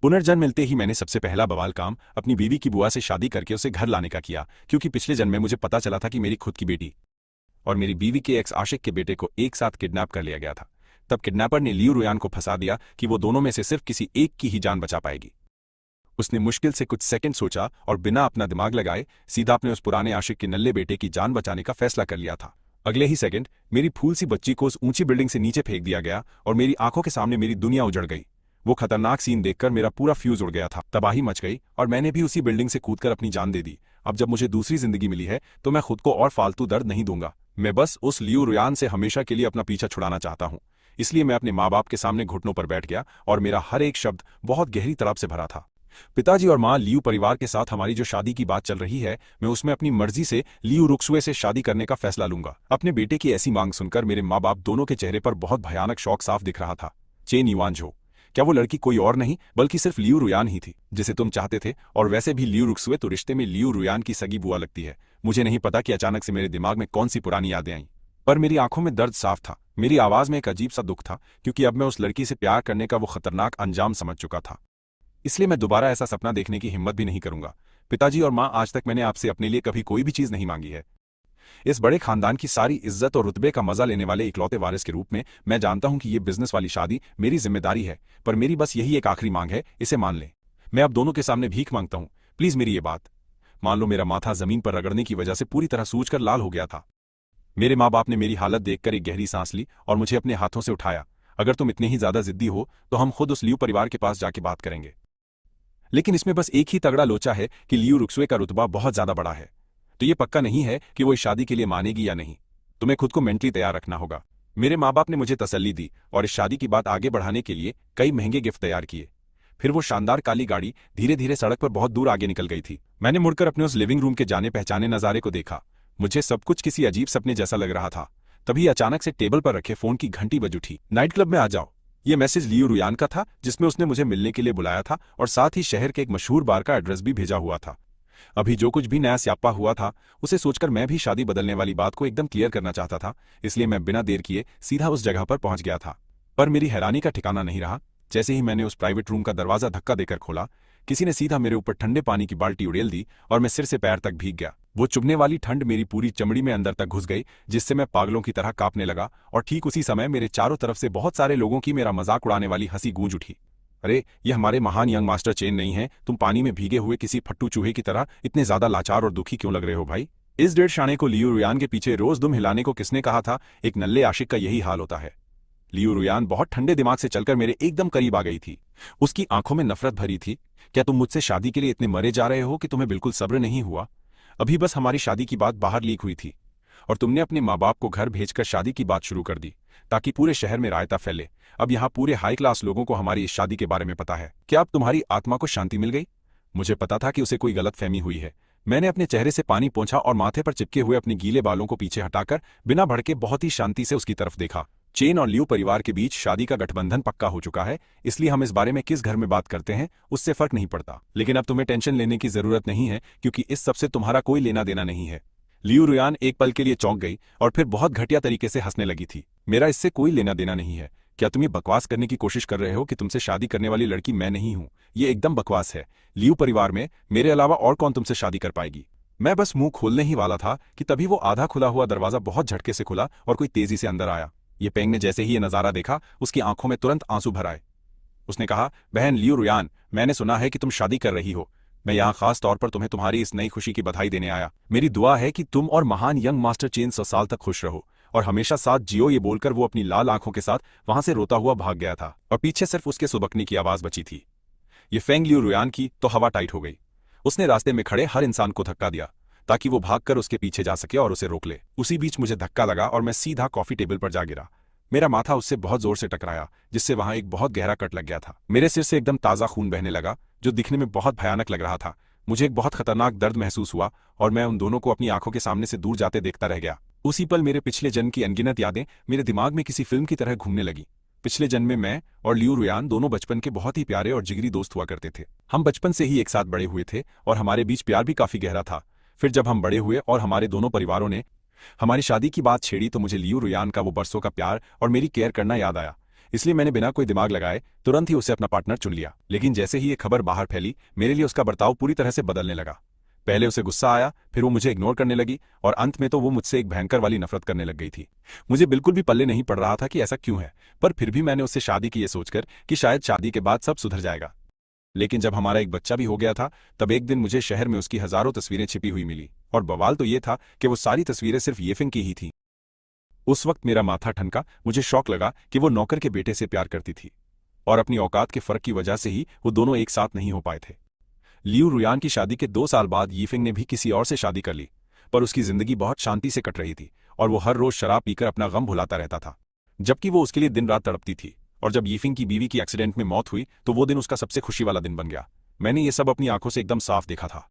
पुनर्जन्म मिलते ही मैंने सबसे पहला बवाल काम अपनी बीवी की बुआ से शादी करके उसे घर लाने का किया, क्योंकि पिछले जन्म में मुझे पता चला था कि मेरी खुद की बेटी और मेरी बीवी के एक्स आशिक के बेटे को एक साथ किडनैप कर लिया गया था। तब किडनैपर ने लियू रुयान को फंसा दिया कि वो दोनों में से सिर्फ किसी एक की ही जान बचा पाएगी। उसने मुश्किल से कुछ सेकंड सोचा और बिना अपना दिमाग लगाए सीधा अपने उस पुराने आशिक के नल्ले बेटे की जान बचाने का फैसला कर लिया था। अगले ही सेकंड मेरी फूल सी बच्ची को उस ऊंची बिल्डिंग से नीचे फेंक दिया गया और मेरी आंखों के सामने मेरी दुनिया उजड़ गई। वो खतरनाक सीन देखकर मेरा पूरा फ्यूज उड़ गया था। तबाही मच गई और मैंने भी उसी बिल्डिंग से कूदकर अपनी जान दे दी। अब जब मुझे दूसरी जिंदगी मिली है तो मैं खुद को और फालतू दर्द नहीं दूंगा। मैं बस उस लियू रुयान से हमेशा के लिए अपना पीछा छुड़ाना चाहता हूं। इसलिए मैं अपने माँ बाप के सामने घुटनों पर बैठ गया और मेरा हर एक शब्द बहुत गहरी तड़प से भरा था। पिताजी और माँ लियू परिवार के साथ हमारी जो शादी की बात चल रही है, मैं उसमें अपनी मर्जी से लियू रुक्सुए से शादी करने का फैसला लूंगा। अपने बेटे की ऐसी मांग सुनकर मेरे माँ बाप दोनों के चेहरे पर बहुत भयानक शौक साफ दिख रहा था। चेन युआनझो, क्या वो लड़की कोई और नहीं बल्कि सिर्फ लियू रुयान ही थी जिसे तुम चाहते थे? और वैसे भी लियू रुक्सुए तो रिश्ते में लियू रुयान की सगी बुआ लगती है। मुझे नहीं पता कि अचानक से मेरे दिमाग में कौन सी पुरानी यादें आईं, पर मेरी आंखों में दर्द साफ था। मेरी आवाज में एक अजीब सा दुख था, क्योंकि अब मैं उस लड़की से प्यार करने का वो खतरनाक अंजाम समझ चुका था। इसलिए मैं दोबारा ऐसा सपना देखने की हिम्मत भी नहीं करूंगा। पिताजी और माँ, आज तक मैंने आपसे अपने लिए कभी कोई भी चीज नहीं मांगी है। इस बड़े खानदान की सारी इज्जत और रुतबे का मजा लेने वाले इकलौते वारिस के रूप में मैं जानता हूं कि ये बिजनेस वाली शादी मेरी जिम्मेदारी है, पर मेरी बस यही एक आखिरी मांग है, इसे मान लें। मैं अब दोनों के सामने भीख मांगता हूं, प्लीज मेरी ये बात मान लो। मेरा माथा जमीन पर रगड़ने की वजह से पूरी तरह सूजकर लाल हो गया था। मेरे माँ बाप ने मेरी हालत देखकर एक गहरी सांस ली और मुझे अपने हाथों से उठाया। अगर तुम इतने ही ज्यादा जिद्दी हो तो हम खुद उस लियू परिवार के पास जाके बात करेंगे, लेकिन इसमें बस एक ही तगड़ा लोचा है कि लियू रुक्सुए का रुतबा बहुत ज्यादा बड़ा है, तो ये पक्का नहीं है कि वो इस शादी के लिए मानेगी या नहीं। तुम्हें खुद को मेंटली तैयार रखना होगा। मेरे माँ बाप ने मुझे तसल्ली दी और इस शादी की बात आगे बढ़ाने के लिए कई महंगे गिफ्ट तैयार किए। फिर वो शानदार काली गाड़ी धीरे धीरे सड़क पर बहुत दूर आगे निकल गई थी। मैंने मुड़कर अपने उस लिविंग रूम के जाने पहचाने नजारे को देखा। मुझे सब कुछ किसी अजीब सपने जैसा लग रहा था। तभी अचानक से टेबल पर रखे फोन की घंटी बज उठी। नाइट क्लब में आ जाओ, ये मैसेज लियू रुयान का था, जिसमें उसने मुझे मिलने के लिए बुलाया था और साथ ही शहर के एक मशहूर बार का एड्रेस भी भेजा हुआ था। अभी जो कुछ भी नया स्यापा हुआ था उसे सोचकर मैं भी शादी बदलने वाली बात को एकदम क्लियर करना चाहता था। इसलिए मैं बिना देर किए सीधा उस जगह पर पहुंच गया था। पर मेरी हैरानी का ठिकाना नहीं रहा। जैसे ही मैंने उस प्राइवेट रूम का दरवाजा धक्का देकर खोला, किसी ने सीधा मेरे ऊपर ठंडे पानी की बाल्टी उड़ेल दी और मैं सिर से पैर तक भीग गया। वो चुभने वाली ठंड मेरी पूरी चमड़ी में अंदर तक घुस गई, जिससे मैं पागलों की तरह कांपने लगा। और ठीक उसी समय मेरे चारों तरफ से बहुत सारे लोगों की मेरा मजाक उड़ाने वाली हंसी गूंज उठी। अरे, ये हमारे महान यंग मास्टर चेन नहीं है? तुम पानी में भीगे हुए किसी फट्टू चूहे की तरह इतने ज्यादा लाचार और दुखी क्यों लग रहे हो भाई? इस डेढ़ शाने को लियू रुयान के पीछे रोज दुम हिलाने को किसने कहा था? एक नल्ले आशिक का यही हाल होता है। लियू रुयान बहुत ठंडे दिमाग से चलकर मेरे एकदम करीब आ गई थी। उसकी आंखों में नफरत भरी थी। क्या तुम मुझसे शादी के लिए इतने मरे जा रहे हो कि तुम्हें बिल्कुल सब्र नहीं हुआ? अभी बस हमारी शादी की बात बाहर लीक हुई थी और तुमने अपने माँ बाप को घर भेजकर शादी की बात शुरू कर दी, ताकि पूरे शहर में रायता फैले। अब यहाँ पूरे हाई क्लास लोगों को हमारी इस शादी के बारे में पता है। क्या अब तुम्हारी आत्मा को शांति मिल गई? मुझे पता था कि उसे कोई गलतफहमी हुई है। मैंने अपने चेहरे से पानी पोंछा और माथे पर चिपके हुए अपने गीले बालों को पीछे हटाकर बिना भड़के बहुत ही शांति से उसकी तरफ देखा। चेन और लियू परिवार के बीच शादी का गठबंधन पक्का हो चुका है, इसलिए हम इस बारे में किस घर में बात करते हैं उससे फर्क नहीं पड़ता। लेकिन अब तुम्हें टेंशन लेने की जरूरत नहीं है, क्योंकि इस सबसे तुम्हारा कोई लेना देना नहीं है। लियू रुयान एक पल के लिए चौंक गई और फिर बहुत घटिया तरीके से हंसने लगी थी। मेरा इससे कोई लेना देना नहीं है? क्या तुम ये बकवास करने की कोशिश कर रहे हो कि तुमसे शादी करने वाली लड़की मैं नहीं हूं? ये एकदम बकवास है। लियू परिवार में मेरे अलावा और कौन तुमसे शादी कर पाएगी? मैं बस मुंह खोलने ही वाला था कि तभी वो आधा खुला हुआ दरवाजा बहुत झटके से खुला और कोई तेजी से अंदर आया। ये पेंग ने जैसे ही ये नजारा देखा, उसकी आंखों में तुरंत आंसू भर आए। उसने कहा, बहन लियू रुयान, मैंने सुना है कि तुम शादी कर रही हो। मैं यहाँ खास तौर पर तुम्हें तुम्हारी इस नई खुशी की बधाई देने आया। मेरी दुआ है कि तुम और महान यंग मास्टर चेन 100 साल तक खुश रहो और हमेशा साथ जियो। ये बोलकर वो अपनी लाल आंखों के साथ वहां से रोता हुआ भाग गया था और पीछे सिर्फ उसके सुबकने की आवाज बची थी। ये फेंग लियू रुयान की तो हवा टाइट हो गई। उसने रास्ते में खड़े हर इंसान को धक्का दिया ताकि वो भागकर उसके पीछे जा सके और उसे रोक ले। उसी बीच मुझे धक्का लगा और मैं सीधा कॉफी टेबल पर जा गिरा। मेरा माथा उससे बहुत जोर से टकराया, जिससे वहां एक बहुत गहरा कट लग गया था। मेरे सिर से एकदम ताजा खून बहने लगा, जो दिखने में बहुत भयानक लग रहा था। मुझे एक बहुत खतरनाक दर्द महसूस हुआ और मैं उन दोनों को अपनी आंखों के सामने से दूर जाते देखता रह गया। उसी पल मेरे पिछले जन्म की अनगिनत यादें मेरे दिमाग में किसी फिल्म की तरह घूमने लगी। पिछले जन्म में मैं और लियू रुयान दोनों बचपन के बहुत ही प्यारे और जिगरी दोस्त हुआ करते थे। हम बचपन से ही एक साथ बड़े हुए थे और हमारे बीच प्यार भी काफी गहरा था। फिर जब हम बड़े हुए और हमारे दोनों परिवारों ने हमारी शादी की बात छेड़ी, तो मुझे लियू रुयान का वो बरसों का प्यार और मेरी केयर करना याद आया। इसलिए मैंने बिना कोई दिमाग लगाए तुरंत ही उसे अपना पार्टनर चुन लिया। लेकिन जैसे ही ये खबर बाहर फैली, मेरे लिए उसका बर्ताव पूरी तरह से बदलने लगा। पहले उसे गुस्सा आया, फिर वो मुझे इग्नोर करने लगी और अंत में तो वो मुझसे एक भयंकर वाली नफरत करने लग गई थी। मुझे बिल्कुल भी पल्ले नहीं पड़ रहा था कि ऐसा क्यों है, पर फिर भी मैंने उससे शादी की ये सोचकर कि शायद शादी के बाद सब सुधर जाएगा। लेकिन जब हमारा एक बच्चा भी हो गया था, तब एक दिन मुझे शहर में उसकी हजारों तस्वीरें छिपी हुई मिली। और बवाल तो ये था कि वो सारी तस्वीरें सिर्फ येफिंग की ही थीं। उस वक्त मेरा माथा ठनका। मुझे शौक लगा कि वो नौकर के बेटे से प्यार करती थी और अपनी औकात के फर्क की वजह से ही वो दोनों एक साथ नहीं हो पाए थे। लियू रुयान की शादी के 2 साल बाद यीफिंग ने भी किसी और से शादी कर ली, पर उसकी जिंदगी बहुत शांति से कट रही थी और वो हर रोज शराब पीकर अपना गम भुलाता रहता था, जबकि वो उसके लिए दिन रात तड़पती थी। और जब यीफिंग की बीवी की एक्सीडेंट में मौत हुई तो वो दिन उसका सबसे खुशी वाला दिन बन गया। मैंने ये सब अपनी आंखों से एकदम साफ देखा था।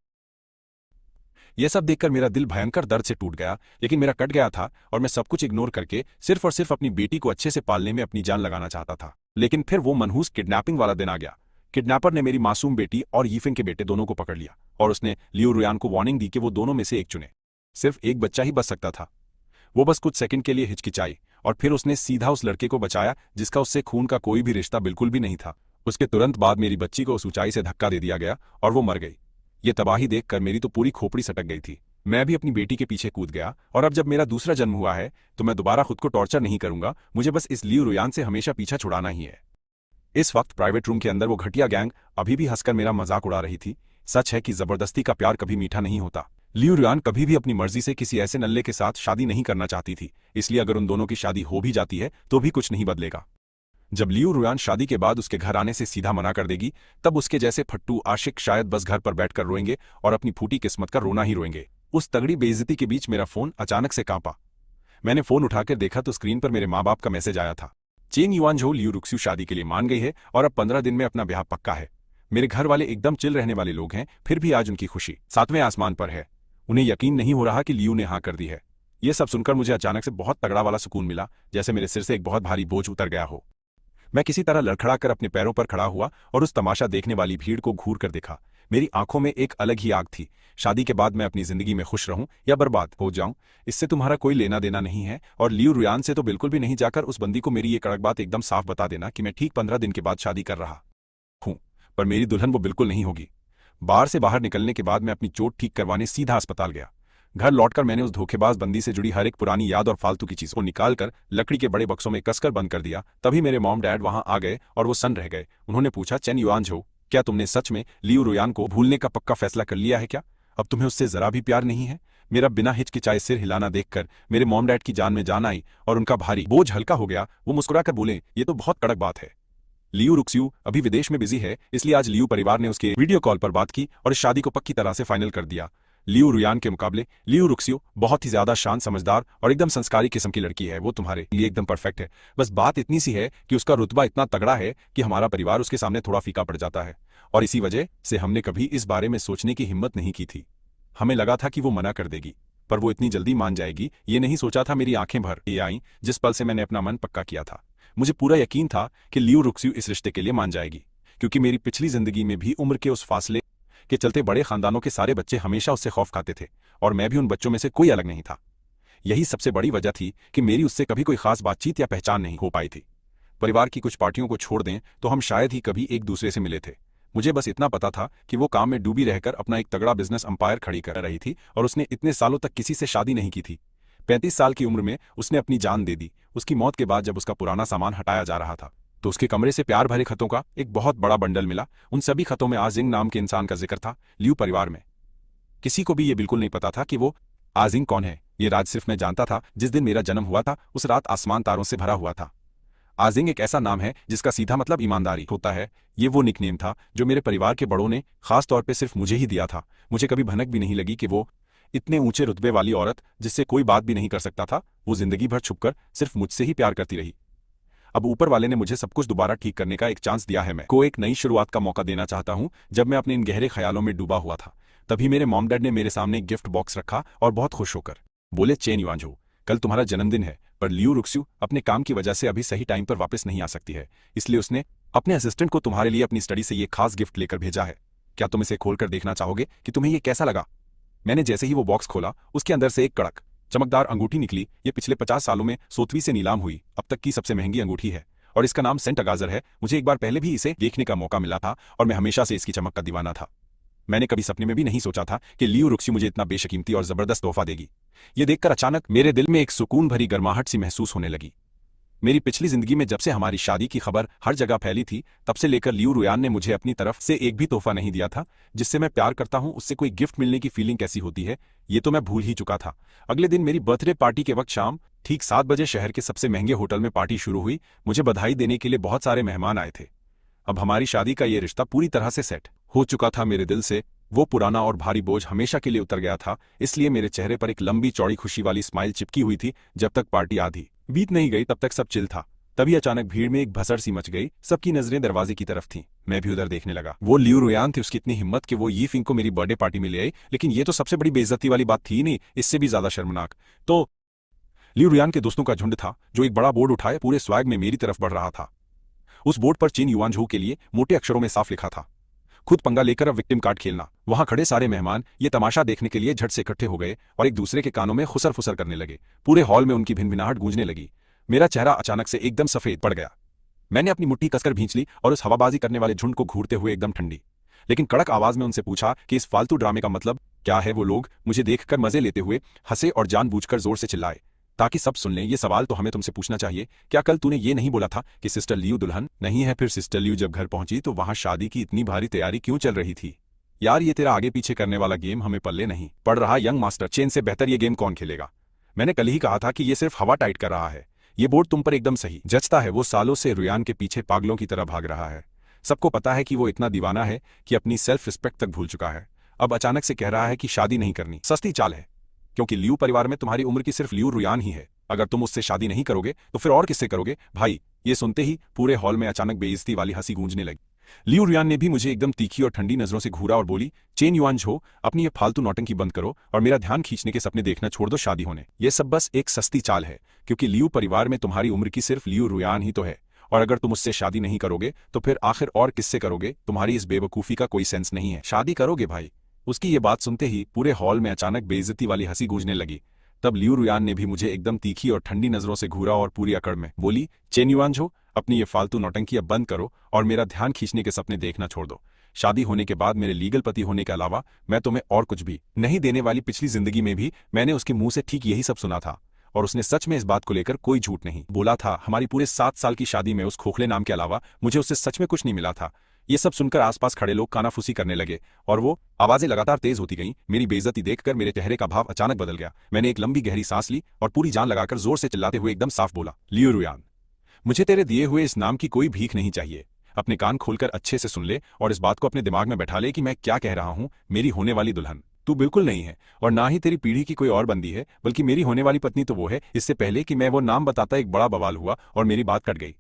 यह सब देखकर मेरा दिल भयंकर दर्द से टूट गया, लेकिन मेरा कट गया था और मैं सब कुछ इग्नोर करके सिर्फ और सिर्फ अपनी बेटी को अच्छे से पालने में अपनी जान लगाना चाहता था। लेकिन फिर वो मनहूस किडनैपिंग वाला दिन आ गया। किडनैपर ने मेरी मासूम बेटी और यीफिंग के बेटे दोनों को पकड़ लिया और उसने लियू रुयान को वार्निंग दी कि वो दोनों में से एक चुने। सिर्फ एक बच्चा ही बच सकता था। वो बस कुछ सेकंड के लिए हिचकिचाई और फिर उसने सीधा उस लड़के को बचाया जिसका उससे खून का कोई भी रिश्ता बिल्कुल भी नहीं था। उसके तुरंत बाद मेरी बच्ची को उस ऊंचाई से धक्का दे दिया गया और वो मर गई। ये तबाही देखकर मेरी तो पूरी खोपड़ी सटक गई थी। मैं भी अपनी बेटी के पीछे कूद गया और अब जब मेरा दूसरा जन्म हुआ है तो मैं दोबारा खुद को टॉर्चर नहीं करूंगा। मुझे बस इस लियू रुयान से हमेशा पीछा छुड़ाना ही है। इस वक्त प्राइवेट रूम के अंदर वो घटिया गैंग अभी भी हंसकर मेरा मजाक उड़ा रही थी। सच है कि जबरदस्ती का प्यार कभी मीठा नहीं होता। लियू रुयान कभी भी अपनी मर्जी से किसी ऐसे नल्ले के साथ शादी नहीं करना चाहती थी, इसलिए अगर उन दोनों की शादी हो भी जाती है तो भी कुछ नहीं बदलेगा। जब लियू रुयान शादी के बाद उसके घर आने से सीधा मना कर देगी, तब उसके जैसे फट्टू आशिक शायद बस घर पर बैठकर रोएंगे और अपनी फूटी किस्मत का रोना ही रोएंगे। उस तगड़ी बेइज्जती के बीच मेरा फोन अचानक से कांपा। मैंने फोन उठाकर देखा तो स्क्रीन पर मेरे माँ बाप का मैसेज आया था। चेन युआनझो लियू रुक्स्यू शादी के लिए मान गई है और अब 15 दिन में अपना ब्याह पक्का है। मेरे घर वाले एकदम चिल रहने वाले लोग हैं, फिर भी आज उनकी खुशी 7वें आसमान पर है। उन्हें यकीन नहीं हो रहा कि लियू ने हाँ कर दी है। यह सब सुनकर मुझे अचानक से बहुत तगड़ा वाला सुकून मिला, जैसे मेरे सिर से एक बहुत भारी बोझ उतर गया हो। मैं किसी तरह लड़खड़ा कर अपने पैरों पर खड़ा हुआ और उस तमाशा देखने वाली भीड़ को घूर कर देखा। मेरी आंखों में एक अलग ही आग थी। शादी के बाद मैं अपनी जिंदगी में खुश रहूं या बर्बाद हो जाऊं, इससे तुम्हारा कोई लेना देना नहीं है। और लियू रुयान से तो बिल्कुल भी नहीं जाकर उस बंदी को मेरी ये कड़क बात एकदम साफ बता देना कि मैं ठीक 15 दिन के बाद शादी कर रहा हूं, पर मेरी दुल्हन वो बिल्कुल नहीं होगी। बार से बाहर निकलने के बाद मैं अपनी चोट ठीक करवाने सीधा अस्पताल गया। घर लौटकर मैंने उस धोखेबाज बंदी से जुड़ी हर एक पुरानी याद और फालतू की चीज को निकालकर लकड़ी के बड़े बक्सों में कसकर बंद कर दिया। तभी मेरे मॉम डैड वहां आ गए और वो सन्न रह गए। उन्होंने पूछा, चेन युआनझो, क्या तुमने सच में लियू रुयान को भूलने का पक्का फैसला कर लिया है क्या? अब तुम्हें उससे जरा भी प्यार नहीं है? मेरा बिना हिचकिचाए सिर हिलाना देखकर मेरे मॉम डैड की जान में जान आई और उनका भारी बोझ हल्का हो गया। वो मुस्कुराकर बोले, ये तो बहुत कड़क बात है। लियू रुक्स्यू अभी विदेश में बिजी है, इसलिए आज लियू परिवार ने उसके वीडियो कॉल पर बात की और इस शादी को पक्की तरह से फाइनल कर दिया। लियू रुयान के मुकाबले लियू रुक्स्यू बहुत ही ज्यादा शांत, समझदार और एकदम संस्कारी किस्म की लड़की है। वो तुम्हारे लिए एकदम परफेक्ट है। बस बात इतनी सी है कि उसका रुतबा इतना तगड़ा है कि हमारा परिवार उसके सामने थोड़ा फीका पड़ जाता है, और इसी वजह से हमने कभी इस बारे में सोचने की हिम्मत नहीं की थी। हमें लगा था कि वो मना कर देगी, पर वो इतनी जल्दी मान जाएगी ये नहीं सोचा था। मेरी आंखें भर ये आईं जिस पल से मैंने अपना मन पक्का किया था। मुझे पूरा यकीन था कि लियू रुक्स्यू इस रिश्ते के लिए मान जाएगी, क्योंकि मेरी पिछली जिंदगी में भी उम्र के उस फासले के चलते बड़े खानदानों के सारे बच्चे हमेशा उससे खौफ खाते थे और मैं भी उन बच्चों में से कोई अलग नहीं था। यही सबसे बड़ी वजह थी कि मेरी उससे कभी कोई खास बातचीत या पहचान नहीं हो पाई थी। परिवार की कुछ पार्टियों को छोड़ दें तो हम शायद ही कभी एक दूसरे से मिले थे। मुझे बस इतना पता था कि वो काम में डूबी रहकर अपना एक तगड़ा बिजनेस अंपायर खड़ी कर रही थी और उसने इतने सालों तक किसी से शादी नहीं की थी। 35 साल की उम्र में उसने अपनी जान दे दी। उसकी मौत के बाद जब उसका पुराना सामान हटाया जा रहा था तो उसके कमरे से प्यार भरे खतों का एक बहुत बड़ा बंडल मिला। उन सभी खतों में आजिंग नाम के इंसान का जिक्र था। लियू परिवार में किसी को भी ये बिल्कुल नहीं पता था कि वो आजिंग कौन है। ये राज सिर्फ मैं जानता था। जिस दिन मेरा जन्म हुआ था उस रात आसमान तारों से भरा हुआ था। आजिंग एक ऐसा नाम है जिसका सीधा मतलब ईमानदारी होता है। ये वो निकनेम था जो मेरे परिवार के बड़ों ने खास तौर पे सिर्फ मुझे ही दिया था। मुझे कभी भनक भी नहीं लगी कि वो इतने ऊंचे रुतबे वाली औरत जिससे कोई बात भी नहीं कर सकता था, वो जिंदगी भर छुपकर सिर्फ मुझसे ही प्यार करती रही। अब ऊपर वाले ने मुझे सब कुछ दोबारा ठीक करने का एक चांस दिया है। मैं को एक नई शुरुआत का मौका देना चाहता हूं। जब मैं अपने इन गहरे ख्यालों में डूबा हुआ था तभी मेरे मॉम डैड ने मेरे सामने एक गिफ्ट बॉक्स रखा और बहुत खुश होकर बोले, चेन युआनझो, कल तुम्हारा जन्मदिन है, पर लियू रुक्स्यू अपने काम की वजह से अभी सही टाइम पर वापस नहीं आ सकती है, इसलिए उसने अपने असिस्टेंट को तुम्हारे लिए अपनी स्टडी से ये खास गिफ्ट लेकर भेजा है। क्या तुम इसे खोलकर देखना चाहोगे कि तुम्हें ये कैसा लगा? मैंने जैसे ही वो बॉक्स खोला उसके अंदर से एक कड़क चमकदार अंगूठी निकली। ये पिछले 50 सालों में 100वीं से नीलाम हुई अब तक की सबसे महंगी अंगूठी है और इसका नाम सेंट अगाजर है। मुझे एक बार पहले भी इसे देखने का मौका मिला था और मैं हमेशा से इसकी चमक का दीवाना था। मैंने कभी सपने में भी नहीं सोचा था कि लियो रुक्सी मुझे इतना बेशकीमती और जबरदस्त तोहफा देगी। ये देखकर अचानक मेरे दिल में एक सुकून भरी गर्माहट सी महसूस होने लगी। मेरी पिछली जिंदगी में जब से हमारी शादी की खबर हर जगह फैली थी, तब से लेकर लियू रुयान ने मुझे अपनी तरफ से एक भी तोहफा नहीं दिया था। जिससे मैं प्यार करता हूं उससे कोई गिफ्ट मिलने की फीलिंग कैसी होती है, ये तो मैं भूल ही चुका था। अगले दिन मेरी बर्थडे पार्टी के वक्त शाम ठीक 7 बजे शहर के सबसे महंगे होटल में पार्टी शुरू हुई। मुझे बधाई देने के लिए बहुत सारे मेहमान आए थे। अब हमारी शादी का ये रिश्ता पूरी तरह से सेट हो चुका था। मेरे दिल से वो पुराना और भारी बोझ हमेशा के लिए उतर गया था, इसलिए मेरे चेहरे पर एक लंबी चौड़ी खुशी वाली स्माइल चिपकी हुई थी। जब तक पार्टी आधी बीत नहीं गई तब तक सब चिल था। तभी अचानक भीड़ में एक भसड़ सी मच गई। सबकी नजरें दरवाजे की तरफ थीं। मैं भी उधर देखने लगा। वो लियू रुयान थी। उसकी इतनी हिम्मत कि वो यीफिंग को मेरी बर्थडे पार्टी में ले आई। लेकिन ये तो सबसे बड़ी बेइज्जती वाली बात थी नहीं, इससे भी ज्यादा शर्मनाक तो लियू रुयान के दोस्तों का झुंड था, जो एक बड़ा बोर्ड उठाए पूरे स्वैग में मेरी तरफ बढ़ रहा था। उस बोर्ड पर चेन युआनझू के लिए मोटे अक्षरों में साफ लिखा था, खुद पंगा लेकर अब विक्टिम कार्ड खेलना। वहां खड़े सारे मेहमान ये तमाशा देखने के लिए झट से इकट्ठे हो गए और एक दूसरे के कानों में खुसर फुसर करने लगे। पूरे हॉल में उनकी भिनभिनाहट गूंजने लगी। मेरा चेहरा अचानक से एकदम सफेद पड़ गया। मैंने अपनी मुट्ठी कसकर भींच ली और उस हवाबाजी करने वाले झुंड को घूरते हुए एकदम ठंडी लेकिन कड़क आवाज में उनसे पूछा कि इस फालतू ड्रामे का मतलब क्या है। वो लोग मुझे देखकर मजे लेते हुए हंसे और जानबूझकर जोर से चिल्लाए ताकि सब सुन लें। ये सवाल तो हमें तुमसे पूछना चाहिए, क्या कल तूने ये नहीं बोला था कि सिस्टर लियू दुल्हन नहीं है? फिर सिस्टर लियू जब घर पहुंची तो वहां शादी की इतनी भारी तैयारी क्यों चल रही थी? यार ये तेरा आगे पीछे करने वाला गेम हमें पल्ले नहीं पड़ रहा। यंग मास्टर, चेन से बेहतर ये गेम कौन खेलेगा? मैंने कल ही कहा था कि ये सिर्फ हवा टाइट कर रहा है। ये बोर्ड तुम पर एकदम सही जचता है। वो सालों से रुयान के पीछे पागलों की तरह भाग रहा है। सबको पता है कि वो इतना दीवाना है कि अपनी सेल्फ रिस्पेक्ट तक भूल चुका है। अब अचानक से कह रहा है कि शादी नहीं करनी। सस्ती चाल है, क्योंकि लियू परिवार में तुम्हारी उम्र की सिर्फ लियू रुयान ही है। अगर तुम उससे शादी नहीं करोगे तो फिर और किससे करोगे भाई? ये सुनते ही पूरे हॉल में अचानक बेइज्जती वाली हंसी गूंजने लगी। लियू रुयान ने भी मुझे एकदम तीखी और ठंडी नजरों से घूरा और बोली, चेन युआनझो, अपनी ये फालतू नौटंकी बंद करो और मेरा ध्यान खींचने के सपने देखना छोड़ दो। शादी होने ये सब बस एक सस्ती चाल है, क्योंकि लियू परिवार में तुम्हारी उम्र की सिर्फ लियू रुयान ही तो है। और अगर तुम उससे शादी नहीं करोगे तो फिर आखिर और किससे करोगे? तुम्हारी इस बेवकूफी का कोई सेंस नहीं है। शादी करोगे भाई? उसकी ये बात सुनते ही पूरे हॉल में अचानक बेइज्जती वाली हंसी गूंजने लगी। तब लियू रुयान ने भी मुझे एकदम तीखी और ठंडी नजरों से घूरा और पूरी अकड़ में बोली, चेन युआनझो, अपनी ये फालतू नौटंकी बंद करो और मेरा ध्यान खींचने के सपने देखना छोड़ दो। शादी होने के बाद मेरे लीगल पति होने के अलावा मैं तुम्हें और कुछ भी नहीं देने वाली। पिछली जिंदगी में भी मैंने उसके मुंह से ठीक यही सब सुना था और उसने सच में इस बात को लेकर कोई झूठ नहीं बोला था। हमारी पूरे 7 साल की शादी में उस खोखले नाम के अलावा मुझे उससे सच में कुछ नहीं मिला था। ये सब सुनकर आसपास खड़े लोग कानाफूसी करने लगे और वो आवाजें लगातार तेज होती गईं। मेरी बेइज्जती देखकर मेरे चेहरे का भाव अचानक बदल गया। मैंने एक लंबी गहरी सांस ली और पूरी जान लगाकर जोर से चिल्लाते हुए एकदम साफ बोला, लियू रुयान, मुझे तेरे दिए हुए इस नाम की कोई भीख नहीं चाहिए। अपने कान खोलकर अच्छे से सुन ले और इस बात को अपने दिमाग में बैठा ले कि मैं क्या कह रहा हूं। मेरी होने वाली दुल्हन तू बिल्कुल नहीं है और ना ही तेरी पीढ़ी की कोई और बंदी है, बल्कि मेरी होने वाली पत्नी तो वो है। इससे पहले कि मैं वो नाम बताता एक बड़ा बवाल हुआ और मेरी बात कट गई।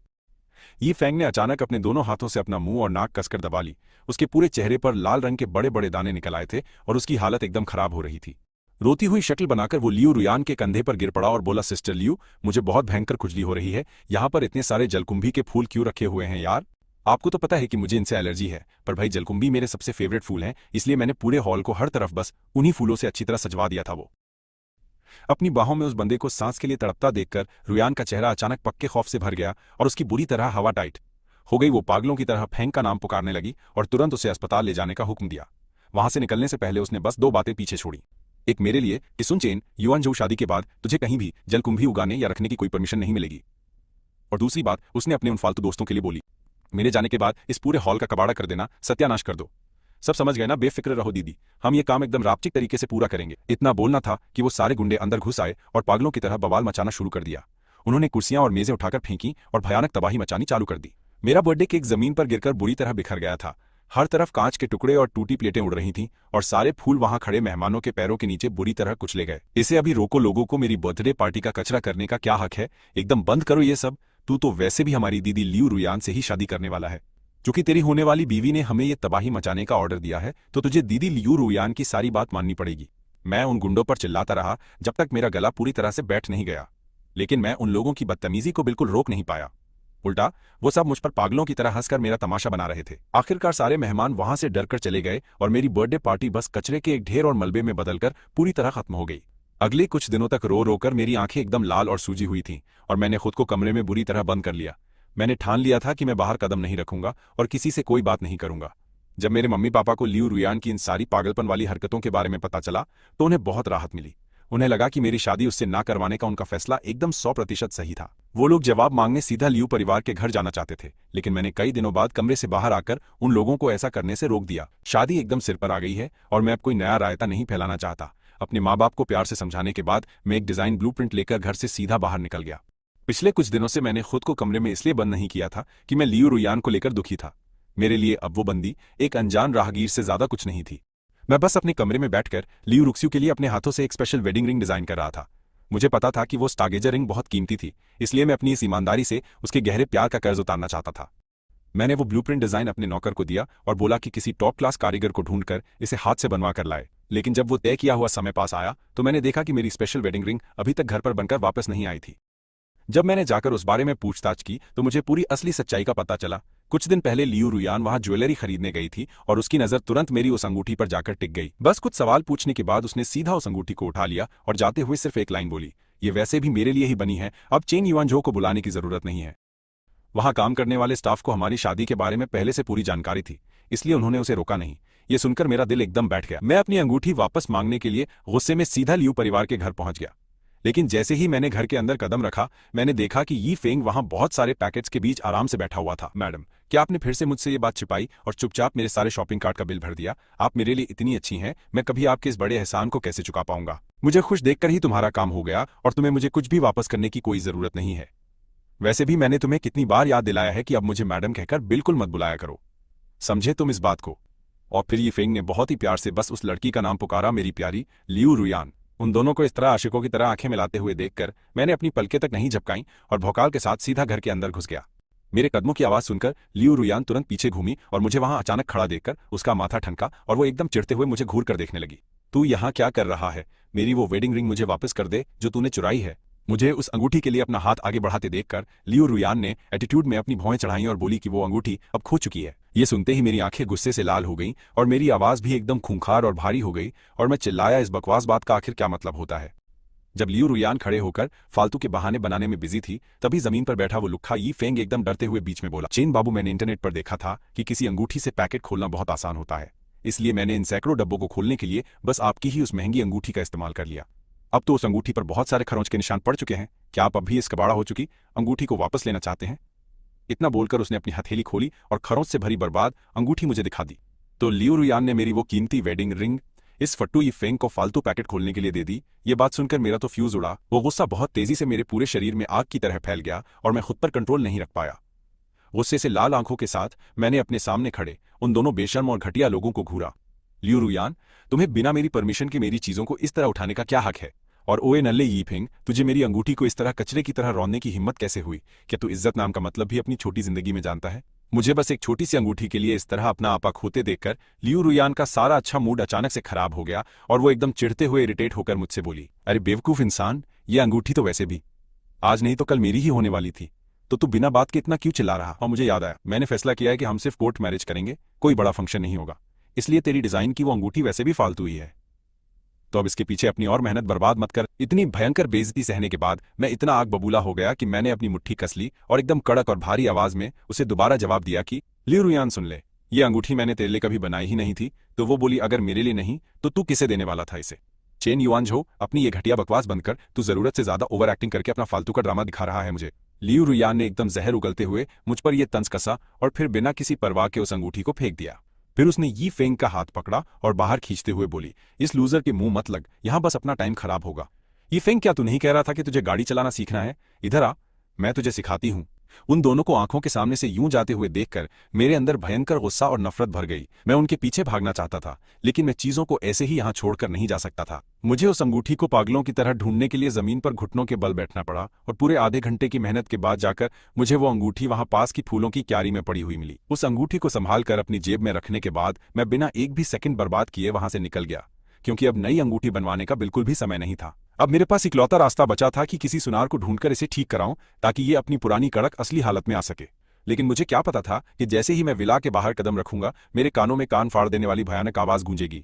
यी फेंग ने अचानक अपने दोनों हाथों से अपना मुंह और नाक कसकर दबा ली। उसके पूरे चेहरे पर लाल रंग के बड़े बड़े दाने निकल आए थे और उसकी हालत एकदम खराब हो रही थी। रोती हुई शक्ल बनाकर वो लियू रुयान के कंधे पर गिर पड़ा और बोला, सिस्टर लियू, मुझे बहुत भयंकर खुजली हो रही है। यहाँ पर इतने सारे जलकुंभी के फूल क्यों रखे हुए हैं यार? आपको तो पता है कि मुझे इनसे एलर्जी है, पर भाई जलकुंभी मेरे सबसे फेवरेट फूल हैं, इसलिए मैंने पूरे हॉल को हर तरफ बस उन्हीं फूलों से अच्छी तरह सजवा दिया था। वो अपनी बाहों में उस बंदे को सांस के लिए तड़पता देखकर रुयान का चेहरा अचानक पक्के खौफ से भर गया और उसकी बुरी तरह हवा टाइट हो गई। वो पागलों की तरह फेंग का नाम पुकारने लगी और तुरंत उसे अस्पताल ले जाने का हुक्म दिया। वहां से निकलने से पहले उसने बस 2 बातें पीछे छोड़ी। एक मेरे लिए कि सुन चेन युआनझो, शादी के बाद तुझे कहीं भी जलकुंभी उगाने या रखने की कोई परमिशन नहीं मिलेगी। और दूसरी बात उसने अपने उन फालतू दोस्तों के लिए बोली, मेरे जाने के बाद इस पूरे हॉल का कबाड़ा कर देना, सत्यानाश कर दो। सब समझ गए ना? बेफिक्र रहो दीदी, हम ये काम एकदम रापचिक तरीके से पूरा करेंगे। इतना बोलना था कि वो सारे गुंडे अंदर घुस आए और पागलों की तरह बवाल मचाना शुरू कर दिया। उन्होंने कुर्सियां और मेजें उठाकर फेंकी और भयानक तबाही मचानी चालू कर दी। मेरा बर्थडे केक जमीन पर गिरकर बुरी तरह बिखर गया था। हर तरफ कांच के टुकड़े और टूटी प्लेटें उड़ रही थीं और सारे फूल वहां खड़े मेहमानों के पैरों के नीचे बुरी तरह कुचले गए। इसे अभी रोको, लोगों को मेरी बर्थडे पार्टी का कचरा करने का क्या हक है? एकदम बंद करो ये सब। तू तो वैसे भी हमारी दीदी लियू रुयान से ही शादी करने वाला है। चूंकि तेरी होने वाली बीवी ने हमें ये तबाही मचाने का ऑर्डर दिया है, तो तुझे दीदी लियू रुयान की सारी बात माननी पड़ेगी। मैं उन गुंडों पर चिल्लाता रहा जब तक मेरा गला पूरी तरह से बैठ नहीं गया, लेकिन मैं उन लोगों की बदतमीजी को बिल्कुल रोक नहीं पाया। उल्टा वो सब मुझ पर पागलों की तरह हंसकर मेरा तमाशा बना रहे थे। आखिरकार सारे मेहमान वहां से डरकर चले गए और मेरी बर्थडे पार्टी बस कचरे के एक ढेर और मलबे में बदलकर पूरी तरह खत्म हो गई। अगले कुछ दिनों तक रो रोकर मेरी आंखें एकदम लाल और सूजी हुई थीं और मैंने खुद को कमरे में बुरी तरह बंद कर लिया। मैंने ठान लिया था कि मैं बाहर कदम नहीं रखूंगा और किसी से कोई बात नहीं करूंगा। जब मेरे मम्मी पापा को लियू रुयान की इन सारी पागलपन वाली हरकतों के बारे में पता चला तो उन्हें बहुत राहत मिली। उन्हें लगा कि मेरी शादी उससे ना करवाने का उनका फैसला एकदम 100% सही था। वो लोग जवाब मांगने सीधा लियू परिवार के घर जाना चाहते थे, लेकिन मैंने कई दिनों बाद कमरे से बाहर आकर उन लोगों को ऐसा करने से रोक दिया। शादी एकदम सिर पर आ गई है और मैं अब कोई नया रायता नहीं फैलाना चाहता। अपने माँ बाप को प्यार से समझाने के बाद मैं एक डिजाइन ब्लूप्रिंट लेकर घर से सीधा बाहर निकल गया। पिछले कुछ दिनों से मैंने खुद को कमरे में इसलिए बंद नहीं किया था कि मैं लियू रुयान को लेकर दुखी था। मेरे लिए अब वो बंदी एक अनजान राहगीर से ज्यादा कुछ नहीं थी। मैं बस अपने कमरे में बैठकर लियू रुक्स्यू के लिए अपने हाथों से एक स्पेशल वेडिंग रिंग डिजाइन कर रहा था। मुझे पता था कि वो स्टारगेजर रिंग बहुत कीमती थी, इसलिए मैं अपनी इस ईमानदारी से उसके गहरे प्यार का कर्ज उतारना चाहता था। मैंने वो ब्लूप्रिंट डिजाइन अपने नौकर को दिया और बोला कि किसी टॉप क्लास कारीगर को ढूंढकर इसे हाथ से बनवा कर लाए। लेकिन जब वो तय किया हुआ समय पास आया तो मैंने देखा कि मेरी स्पेशल वेडिंग रिंग अभी तक घर पर बनकर वापस नहीं आई थी। जब मैंने जाकर उस बारे में पूछताछ की तो मुझे पूरी असली सच्चाई का पता चला। कुछ दिन पहले लियू रुयान वहां ज्वेलरी खरीदने गई थी और उसकी नजर तुरंत मेरी उस अंगूठी पर जाकर टिक गई। बस कुछ सवाल पूछने के बाद उसने सीधा उस अंगूठी को उठा लिया और जाते हुए सिर्फ एक लाइन बोली, ये वैसे भी मेरे लिए ही बनी है, अब चेन युआनझो को बुलाने की जरूरत नहीं है। वहां काम करने वाले स्टाफ को हमारी शादी के बारे में पहले से पूरी जानकारी थी, इसलिए उन्होंने उसे रोका नहीं। ये सुनकर मेरा दिल एकदम बैठ गया। मैं अपनी अंगूठी वापस मांगने के लिए गुस्से में सीधा लियू परिवार के घर पहुंच गया। लेकिन जैसे ही मैंने घर के अंदर कदम रखा मैंने देखा कि यी फेंग वहां बहुत सारे पैकेट्स के बीच आराम से बैठा हुआ था। मैडम, क्या आपने फिर से मुझसे ये बात छिपाई और चुपचाप मेरे सारे शॉपिंग कार्ट का बिल भर दिया? आप मेरे लिए इतनी अच्छी हैं, मैं कभी आपके इस बड़े एहसान को कैसे चुका पाऊंगा? मुझे खुश देखकर ही तुम्हारा काम हो गया और तुम्हें मुझे कुछ भी वापस करने की कोई जरूरत नहीं है। वैसे भी मैंने तुम्हें कितनी बार याद दिलाया है कि अब मुझे मैडम कहकर बिल्कुल मत बुलाया करो, समझे तुम इस बात को? और फिर यी फेंग ने बहुत ही प्यार से बस उस लड़की का नाम पुकारा, मेरी प्यारी लियू रुयान। उन दोनों को इस तरह आशिकों की तरह आंखें मिलाते हुए देखकर मैंने अपनी पलकें तक नहीं झपकाईं और भौकाल के साथ सीधा घर के अंदर घुस गया। मेरे कदमों की आवाज सुनकर लियू रुयान तुरंत पीछे घूमी और मुझे वहां अचानक खड़ा देखकर उसका माथा ठनका और वो एकदम चिढ़ते हुए मुझे घूर कर देखने लगी। तू यहाँ क्या कर रहा है? मेरी वो वेडिंग रिंग मुझे वापस कर दे जो तूने चुराई है। मुझे उस अंगूठी के लिए अपना हाथ आगे बढ़ाते देखकर लियू रुयान ने एटीट्यूड में अपनी भौएं चढ़ाई और बोली कि वो अंगूठी अब खो चुकी है। ये सुनते ही मेरी आंखें गुस्से से लाल हो गईं और मेरी आवाज भी एकदम खूंखार और भारी हो गई और मैं चिल्लाया, इस बकवास बात का आखिर क्या मतलब होता है? जब लियू रुयान खड़े होकर फालतू के बहाने बनाने में बिजी थी तभी जमीन पर बैठा वो लुक्खा यी फेंग एकदम डरते हुए बीच में बोला, चेन बाबू, मैंने इंटरनेट पर देखा था कि किसी अंगूठी से पैकेट खोलना बहुत आसान होता है, इसलिए मैंने इन सैकड़ों डब्बों को खोलने के लिए बस आपकी ही उस महंगी अंगूठी का इस्तेमाल कर लिया। अब तो उस अंगूठी पर बहुत सारे खरोंच के निशान पड़ चुके हैं। क्या आप अब भी इस कबाड़ा हो चुकी अंगूठी को वापस लेना चाहते हैं? इतना बोलकर उसने अपनी हथेली खोली और खरोंच से भरी बर्बाद अंगूठी मुझे दिखा दी। तो लियू रुयान ने मेरी वो कीमती वेडिंग रिंग इस फट्टू यी फेंग को फालतू पैकेट खोलने के लिए दे दी। ये बात सुनकर मेरा तो फ्यूज उड़ा। वो गुस्सा बहुत तेजी से मेरे पूरे शरीर में आग की तरह फैल गया और मैं खुद पर कंट्रोल नहीं रख पाया। गुस्से से लाल आंखों के साथ मैंने अपने सामने खड़े उन दोनों बेशर्म और घटिया लोगों को घूरा। लियू रुयान, तुम्हें बिना मेरी परमिशन के मेरी चीजों को इस तरह उठाने का क्या हक है? और ओए नल्ले यी फेंग, तुझे मेरी अंगूठी को इस तरह कचरे की तरह रौंदने की हिम्मत कैसे हुई? क्या तू इज्जत नाम का मतलब भी अपनी छोटी जिंदगी में जानता है? मुझे बस एक छोटी सी अंगूठी के लिए इस तरह अपना आपा खोते देखकर लियू रुयान का सारा अच्छा मूड अचानक से खराब हो गया और वो एकदम चिढ़ते हुए इरिटेट होकर मुझसे बोली, अरे बेवकूफ इंसान, ये अंगूठी तो वैसे भी आज नहीं तो कल मेरी ही होने वाली थी, तो तू बिना बात के इतना क्यों चिल्ला रहा? और मुझे याद आया, मैंने फैसला किया है कि हम सिर्फ कोर्ट मैरिज करेंगे, कोई बड़ा फंक्शन नहीं होगा, इसलिए तेरी डिजाइन की वो अंगूठी वैसे भी फालतू ही है। तो अब इसके पीछे अपनी और मेहनत बर्बाद मत कर। इतनी भयंकर बेइज्जती सहने के बाद मैं इतना आग बबूला हो गया कि मैंने अपनी मुट्ठी कस ली और एकदम कड़क और भारी आवाज में उसे दोबारा जवाब दिया कि लियू रुयान, सुन ले, ये अंगूठी मैंने तेरे लिए कभी बनाई ही नहीं थी। तो वो बोली, अगर मेरे लिए नहीं तो तू किसे देने वाला था इसे? चेन युआनझो, अपनी ये घटिया बकवास बंद कर, तू जरूरत से ज्यादा ओवर एक्टिंग करके अपना फालतू का ड्रामा दिखा रहा है मुझे। लियू रुयान ने एकदम जहर उगलते हुए मुझ पर यह तंज कसा और फिर बिना किसी परवाह के उस अंगूठी को फेंक दिया। फिर उसने यी फेंग का हाथ पकड़ा और बाहर खींचते हुए बोली, इस लूजर के मुंह मत लग, यहां बस अपना टाइम खराब होगा। यी फेंग, क्या तू नहीं कह रहा था कि तुझे गाड़ी चलाना सीखना है? इधर आ, मैं तुझे सिखाती हूं। उन दोनों को आंखों के सामने से यूं जाते हुए देखकर मेरे अंदर भयंकर गुस्सा और नफरत भर गई। मैं उनके पीछे भागना चाहता था, लेकिन मैं चीजों को ऐसे ही यहां छोड़कर नहीं जा सकता था। मुझे उस अंगूठी को पागलों की तरह ढूंढने के लिए जमीन पर घुटनों के बल बैठना पड़ा और पूरे आधे घंटे की मेहनत के बाद जाकर मुझे वो अंगूठी वहां पास की फूलों की क्यारी में पड़ी हुई मिली। उस अंगूठी को संभाल कर अपनी जेब में रखने के बाद मैं बिना एक भी सेकंड बर्बाद किए वहां से निकल गया, क्योंकि अब नई अंगूठी बनवाने का बिल्कुल भी समय नहीं था। अब मेरे पास इकलौता रास्ता बचा था कि किसी सुनार को ढूंढकर इसे ठीक कराऊं ताकि ये अपनी पुरानी कड़क असली हालत में आ सके। लेकिन मुझे क्या पता था कि जैसे ही मैं विला के बाहर कदम रखूंगा मेरे कानों में कान फाड़ देने वाली भयानक आवाज गूंजेगी।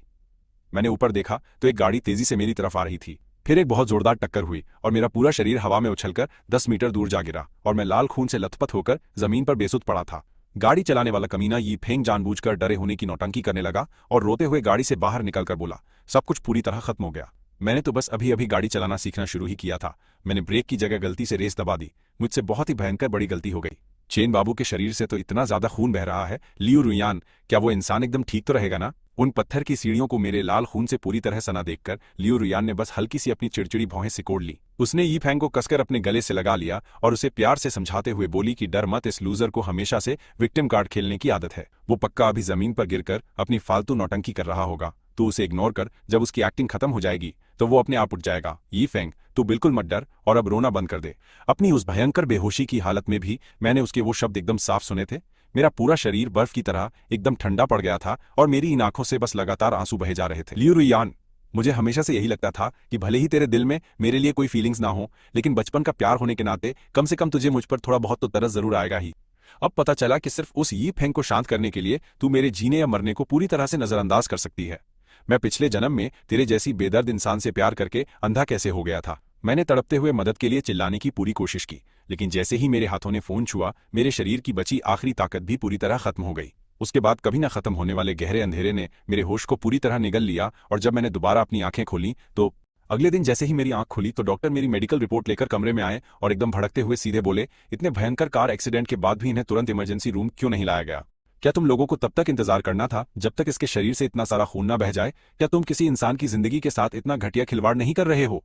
मैंने ऊपर देखा तो एक गाड़ी तेजी से मेरी तरफ आ रही थी। फिर एक बहुत जोरदार टक्कर हुई और मेरा पूरा शरीर हवा में उछलकर 10 मीटर दूर जा गिरा और मैं लाल खून से लथपथ होकर जमीन पर बेसुध पड़ा था। गाड़ी चलाने वाला कमीना यी फेंग जानबूझकर डरे होने की नौटंकी करने लगा और रोते हुए गाड़ी से बाहर निकलकर बोला, सब कुछ पूरी तरह खत्म हो गया। मैंने तो बस अभी अभी गाड़ी चलाना सीखना शुरू ही किया था। मैंने ब्रेक की जगह गलती से रेस दबा दी। मुझसे बहुत ही भयंकर बड़ी गलती हो गई। चेन बाबू के शरीर से तो इतना ज्यादा खून बह रहा है। लियू रुयान, क्या वो इंसान एकदम ठीक तो रहेगा ना? उन पत्थर की सीढ़ियों को मेरे लाल खून से पूरी तरह सना देखकर लियू रुयान ने बस हल्की सी अपनी चिड़चिड़ी भौहें सिकोड़ ली। उसने यी फैंग को कसकर अपने गले से लगा लिया और उसे प्यार से समझाते हुए बोली कि डर मत, इस लूजर को हमेशा से विक्टिम कार्ड खेलने की आदत है। वो पक्का अभी जमीन पर गिरकर अपनी फालतू नौटंकी कर रहा होगा। तू उसे इग्नोर कर, जब उसकी एक्टिंग खत्म हो जाएगी तो वो अपने आप उठ जाएगा। यी फैंग, तू बिल्कुल मत डर और अब रोना बंद कर दे। अपनी उस भयंकर बेहोशी की हालत में भी मैंने उसके वो शब्द एकदम साफ सुने थे। मेरा पूरा शरीर बर्फ की तरह एकदम ठंडा पड़ गया था और मेरी इन आंखों से बस लगातार आंसू बहे जा रहे थे। लियू रुयान, मुझे हमेशा से यही लगता था कि भले ही तेरे दिल में मेरे लिए कोई फीलिंग्स ना हो, लेकिन बचपन का प्यार होने के नाते कम से कम तुझे मुझ पर थोड़ा बहुत तो तरस जरूर आएगा ही। अब पता चला कि सिर्फ उस यी फेंग को शांत करने के लिए तू मेरे जीने या मरने को पूरी तरह से नजरअंदाज कर सकती है। मैं पिछले जन्म में तेरे जैसी बेदर्द इंसान से प्यार करके अंधा कैसे हो गया था। मैंने तड़पते हुए मदद के लिए चिल्लाने की पूरी कोशिश की, लेकिन जैसे ही मेरे हाथों ने फोन छुआ, मेरे शरीर की बची आखिरी ताकत भी पूरी तरह खत्म हो गई। उसके बाद कभी न खत्म होने वाले गहरे अंधेरे ने मेरे होश को पूरी तरह निगल लिया और जब मैंने दोबारा अपनी आंखें खोली तो अगले दिन जैसे ही मेरी आंख खुली तो डॉक्टर मेरी मेडिकल रिपोर्ट लेकर कमरे में आए और एकदम भड़कते हुए सीधे बोले, इतने भयंकर कार एक्सीडेंट के बाद भी इन्हें तुरंत इमरजेंसी रूम क्यों नहीं लाया गया? क्या तुम लोगों को तब तक इंतजार करना था जब तक इसके शरीर से इतना सारा खून न बह जाए? क्या तुम किसी इंसान की जिंदगी के साथ इतना घटिया खिलवाड़ नहीं कर रहे हो?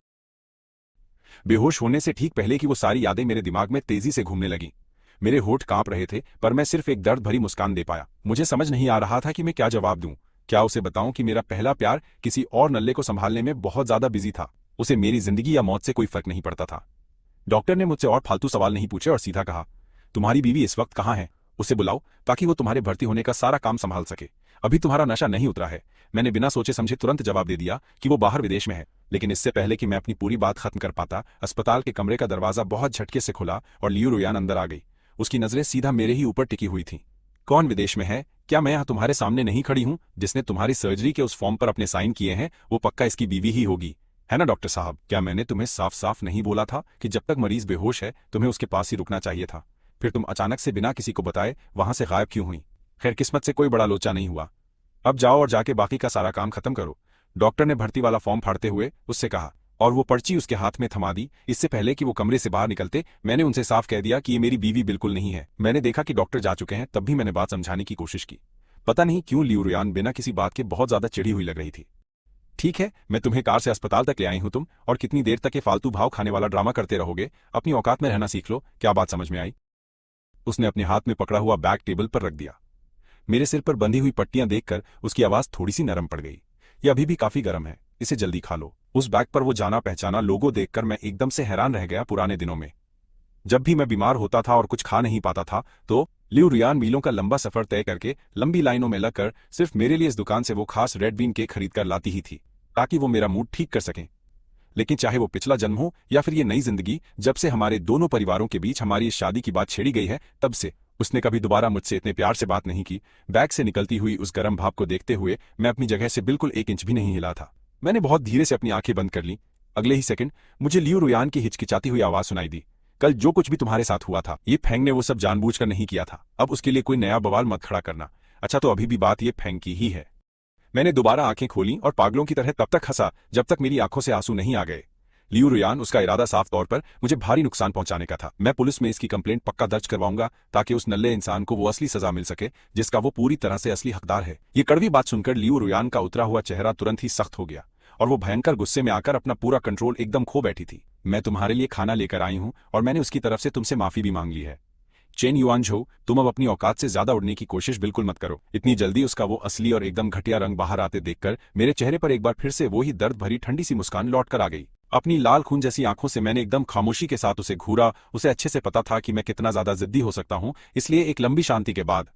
बेहोश होने से ठीक पहले की वो सारी यादें मेरे दिमाग में तेजी से घूमने लगी। मेरे होठ कांप रहे थे पर मैं सिर्फ एक दर्द भरी मुस्कान दे पाया। मुझे समझ नहीं आ रहा था कि मैं क्या जवाब दूं। क्या उसे बताऊं कि मेरा पहला प्यार किसी और नल्ले को संभालने में बहुत ज्यादा बिजी था? उसे मेरी जिंदगी या मौत से कोई फर्क नहीं पड़ता था। डॉक्टर ने मुझसे और फालतू सवाल नहीं पूछे और सीधा कहा, तुम्हारी बीवी इस वक्त कहाँ है? उसे बुलाओ ताकि वो तुम्हारे भर्ती होने का सारा काम संभाल सके। अभी तुम्हारा नशा नहीं उतरा है। मैंने बिना सोचे समझे तुरंत जवाब दे दिया कि वो बाहर विदेश में है, लेकिन इससे पहले कि मैं अपनी पूरी बात खत्म कर पाता, अस्पताल के कमरे का दरवाजा बहुत झटके से खुला और लियू रुयान अंदर आ गई। उसकी नजरें सीधा मेरे ही ऊपर टिकी हुई थीं। कौन विदेश में है? क्या मैं यहाँ तुम्हारे सामने नहीं खड़ी हूँ? जिसने तुम्हारी सर्जरी के उस फॉर्म पर अपने साइन किए हैं वो पक्का इसकी बीवी ही होगी, है ना डॉक्टर साहब? क्या मैंने तुम्हें साफ साफ नहीं बोला था कि जब तक मरीज बेहोश है तुम्हें उसके पास ही रुकना चाहिए था? फिर तुम अचानक से बिना किसी को बताए वहां से गायब क्यों हुई? खैर, किस्मत से कोई बड़ा लोचा नहीं हुआ। अब जाओ और जाके बाकी का सारा काम खत्म करो। डॉक्टर ने भर्ती वाला फॉर्म फाड़ते हुए उससे कहा और वो पर्ची उसके हाथ में थमा दी। इससे पहले कि वो कमरे से बाहर निकलते मैंने उनसे साफ कह दिया कि ये मेरी बीवी बिल्कुल नहीं है। मैंने देखा कि डॉक्टर जा चुके हैं, तब भी मैंने बात समझाने की कोशिश की। पता नहीं क्यों लियू रुयान बिना किसी बात के बहुत ज्यादा चिढ़ी हुई लग रही थी। ठीक है, मैं तुम्हें कार से अस्पताल तक ले आई हूं, तुम और कितनी देर तक ये फालतू भाव खाने वाला ड्रामा करते रहोगे? अपनी औकात में रहना सीख लो। क्या बात समझ में आई? उसने अपने हाथ में पकड़ा हुआ बैग टेबल पर रख दिया। मेरे सिर पर बंधी हुई पट्टियां देखकर उसकी आवाज थोड़ी सी नरम पड़ गई। ये अभी भी काफी गर्म है, इसे जल्दी खा लो। उस बैग पर वो जाना पहचाना लोगो देखकर मैं एकदम से हैरान रह गया। पुराने दिनों में जब भी मैं बीमार होता था और कुछ खा नहीं पाता था तो लियू रुयान मीलों का लंबा सफर तय करके लंबी लाइनों में लगकर सिर्फ मेरे लिए इस दुकान से वो खास रेड बीन केक खरीद कर लाती ही थी, ताकि वो मेरा मूड ठीक कर सकें। लेकिन चाहे वो पिछला जन्म हो या फिर ये नई जिंदगी, जब से हमारे दोनों परिवारों के बीच हमारी इस शादी की बात छेड़ी गई है, तब से उसने कभी दोबारा मुझसे इतने प्यार से बात नहीं की। बैग से निकलती हुई उस गर्म भाप को देखते हुए मैं अपनी जगह से बिल्कुल 1 इंच भी नहीं हिला था। मैंने बहुत धीरे से अपनी आंखें बंद कर ली। अगले ही सेकंड मुझे लियू रुयान की हिचकिचाती हुई आवाज सुनाई दी। कल जो कुछ भी तुम्हारे साथ हुआ था, ये फेंग ने वो सब जानबूझकर नहीं किया था। अब उसके लिए कोई नया बवाल मत खड़ा करना। अच्छा, तो अभी भी बात ये फेंग की ही है। मैंने दोबारा आंखें खोली और पागलों की तरह तब तक हंसा जब तक मेरी आंखों से आंसू नहीं आ गए। लियू रुयान, उसका इरादा साफ तौर पर मुझे भारी नुकसान पहुंचाने का था। मैं पुलिस में इसकी कंप्लेंट पक्का दर्ज करवाऊंगा ताकि उस नल्ले इंसान को वो असली सजा मिल सके जिसका वो पूरी तरह से असली हकदार है। ये कड़वी बात सुनकर लियू रुयान का उतरा हुआ चेहरा तुरंत ही सख्त हो गया और वो भयंकर गुस्से में आकर अपना पूरा कंट्रोल एकदम खो बैठी थी। मैं तुम्हारे लिए खाना लेकर आई हूं और मैंने उसकी तरफ से तुमसे माफी भी मांग ली है। चेन युआनझो, तुम अब अपनी औकात से ज्यादा उड़ने की कोशिश बिल्कुल मत करो। इतनी जल्दी उसका वो असली और एकदम घटिया रंग बाहर आते देखकर मेरे चेहरे पर एक बार फिर से वो ही दर्द भरी ठंडी सी मुस्कान लौट कर आ गई। अपनी लाल खून जैसी आंखों से मैंने एकदम खामोशी के साथ उसे घूरा। उसे अच्छे से पता था कि मैं कितना ज्यादा जिद्दी हो सकता हूं, इसलिए एक लंबी शांति के बाद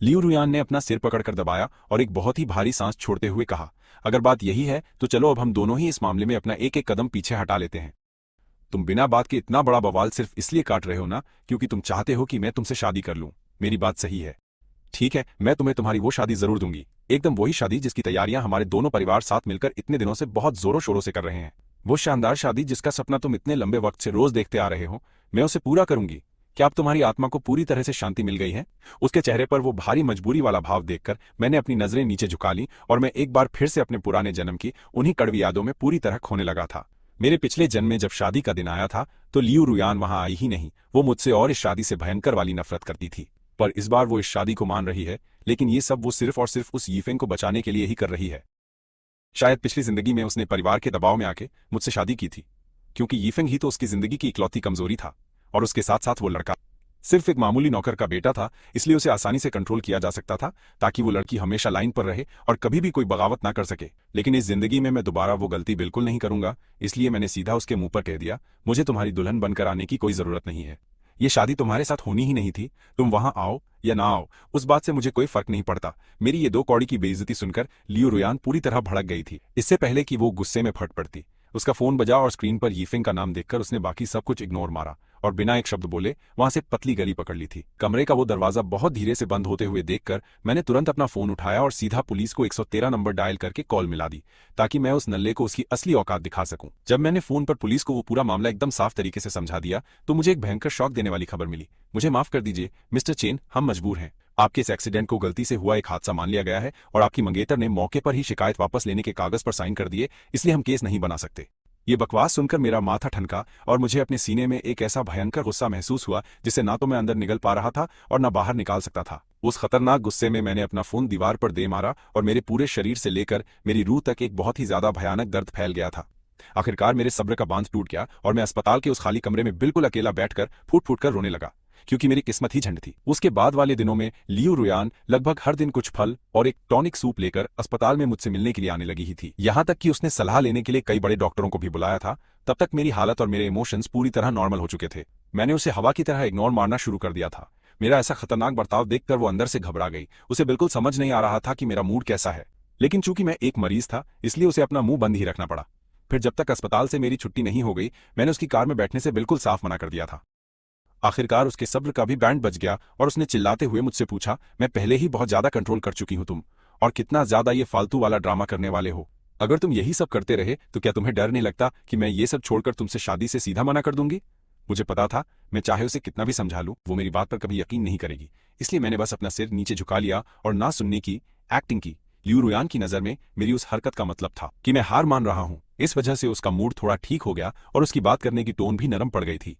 लियू रुयान ने अपना सिर पकड़कर दबाया और एक बहुत ही भारी सांस छोड़ते हुए कहा, अगर बात यही है तो चलो अब हम दोनों ही इस मामले में अपना एक एक कदम पीछे हटा लेते हैं। तुम बिना बात के इतना बड़ा बवाल सिर्फ इसलिए काट रहे हो ना क्योंकि तुम चाहते हो कि मैं तुमसे शादी कर लूं। मेरी बात सही है? ठीक है, मैं तुम्हें तुम्हारी वो शादी जरूर दूंगी, एकदम वही शादी जिसकी तैयारियां हमारे दोनों परिवार साथ मिलकर इतने दिनों से बहुत जोरों शोरों से कर रहे हैं। वो शानदार शादी जिसका सपना तुम इतने लंबे वक्त से रोज देखते आ रहे हो, मैं उसे पूरा करूंगी। क्या अब तुम्हारी आत्मा को पूरी तरह से शांति मिल गई है? उसके चेहरे पर वो भारी मजबूरी वाला भाव देखकर मैंने अपनी नजरें नीचे झुका ली और मैं एक बार फिर से अपने पुराने जन्म की उन्हीं कड़वी यादों में पूरी तरह खोने लगा था। मेरे पिछले जन्म में जब शादी का दिन आया था तो लियू रुयान वहां आई ही नहीं। वो मुझसे और इस शादी से भयंकर वाली नफरत करती थी। पर इस बार वो इस शादी को मान रही है, लेकिन ये सब वो सिर्फ और सिर्फ उस यीफेंग को बचाने के लिए ही कर रही है। शायद पिछली जिंदगी में उसने परिवार के दबाव में आके मुझसे शादी की थी, क्योंकि यीफेंग ही तो उसकी जिंदगी की इकलौती कमजोरी था। और उसके साथ साथ वो लड़का सिर्फ एक मामूली नौकर का बेटा था, इसलिए उसे आसानी से कंट्रोल किया जा सकता था ताकि वो लड़की हमेशा लाइन पर रहे और कभी भी कोई बगावत ना कर सके। लेकिन इस जिंदगी में मैं दोबारा वो गलती बिल्कुल नहीं करूंगा, इसलिए मैंने सीधा उसके मुंह पर कह दिया, मुझे तुम्हारी दुल्हन बनकर आने की कोई जरूरत नहीं है। ये शादी तुम्हारे साथ होनी ही नहीं थी। तुम वहां आओ या ना आओ, उस बात से मुझे कोई फर्क नहीं पड़ता। मेरी ये 2 कौड़ी की बेइज्जती सुनकर लियू रुयान पूरी तरह भड़क गई थी। इससे पहले कि वो गुस्से में फट पड़ती, उसका फोन बजा और स्क्रीन पर यीफेंग का नाम देखकर उसने बाकी सब कुछ इग्नोर मारा और बिना एक शब्द बोले वहां से पतली गली पकड़ ली थी। कमरे का वो दरवाजा बहुत धीरे से बंद होते हुए देखकर मैंने तुरंत अपना फोन उठाया और सीधा पुलिस को 113 नंबर डायल करके कॉल मिला दी, ताकि मैं उस नल्ले को उसकी असली औकात दिखा सकूं। जब मैंने फोन पर पुलिस को वो पूरा मामला एकदम साफ तरीके से समझा दिया तो मुझे एक भयंकर शॉक देने वाली खबर मिली। मुझे माफ कर दीजिए मिस्टर चेन, हम मजबूर हैं। आपके इस एक्सीडेंट को गलती से हुआ एक हादसा मान लिया गया है और आपकी मंगेतर ने मौके पर ही शिकायत वापस लेने के कागज पर साइन कर दिए, इसलिए हम केस नहीं बना सकते। ये बकवास सुनकर मेरा माथा ठनका और मुझे अपने सीने में एक ऐसा भयंकर गुस्सा महसूस हुआ जिसे ना तो मैं अंदर निगल पा रहा था और ना बाहर निकाल सकता था। उस खतरनाक गुस्से में मैंने अपना फोन दीवार पर दे मारा और मेरे पूरे शरीर से लेकर मेरी रूह तक एक बहुत ही ज्यादा भयानक दर्द फैल गया था। आखिरकार मेरे सब्र का बांध टूट गया और मैं अस्पताल के उस खाली कमरे में बिल्कुल अकेला बैठकर फूट फूट कर रोने लगा, क्योंकि मेरी किस्मत ही झंड थी। उसके बाद वाले दिनों में लियू रुयान लगभग हर दिन कुछ फल और एक टॉनिक सूप लेकर अस्पताल में मुझसे मिलने के लिए आने लगी ही थी। यहां तक कि उसने सलाह लेने के लिए कई बड़े डॉक्टरों को भी बुलाया था। तब तक मेरी हालत और मेरे इमोशंस पूरी तरह नॉर्मल हो चुके थे। मैंने उसे हवा की तरह इग्नोर मारना शुरू कर दिया था। मेरा ऐसा खतरनाक बर्ताव देखकर वो अंदर से घबरा गई। उसे बिल्कुल समझ नहीं आ रहा था कि मेरा मूड कैसा है, लेकिन चूंकि मैं एक मरीज था इसलिए उसे अपना मुंह बंद ही रखना पड़ा। फिर जब तक अस्पताल से मेरी छुट्टी नहीं हो गई, मैंने उसकी कार में बैठने से बिल्कुल साफ मना कर दिया था। आखिरकार उसके सब्र का भी बैंड बज गया और उसने चिल्लाते हुए मुझसे पूछा, मैं पहले ही बहुत ज्यादा कंट्रोल कर चुकी हूं तुम, और कितना ज्यादा ये फालतू वाला ड्रामा करने वाले हो। अगर तुम यही सब करते रहे तो क्या तुम्हें डर नहीं लगता कि मैं ये सब छोड़कर तुमसे शादी से सीधा मना कर दूंगी? मुझे पता था मैं चाहे उसे कितना भी समझा लूं वो मेरी बात पर कभी यकीन नहीं करेगी, इसलिए मैंने बस अपना सिर नीचे झुका लिया और ना सुनने की एक्टिंग की। लियू रुयान की नजर में मेरी उस हरकत का मतलब था कि मैं हार मान रहा हूं। इस वजह से उसका मूड थोड़ा ठीक हो गया और उसकी बात करने की टोन भी नरम पड़ गई थी।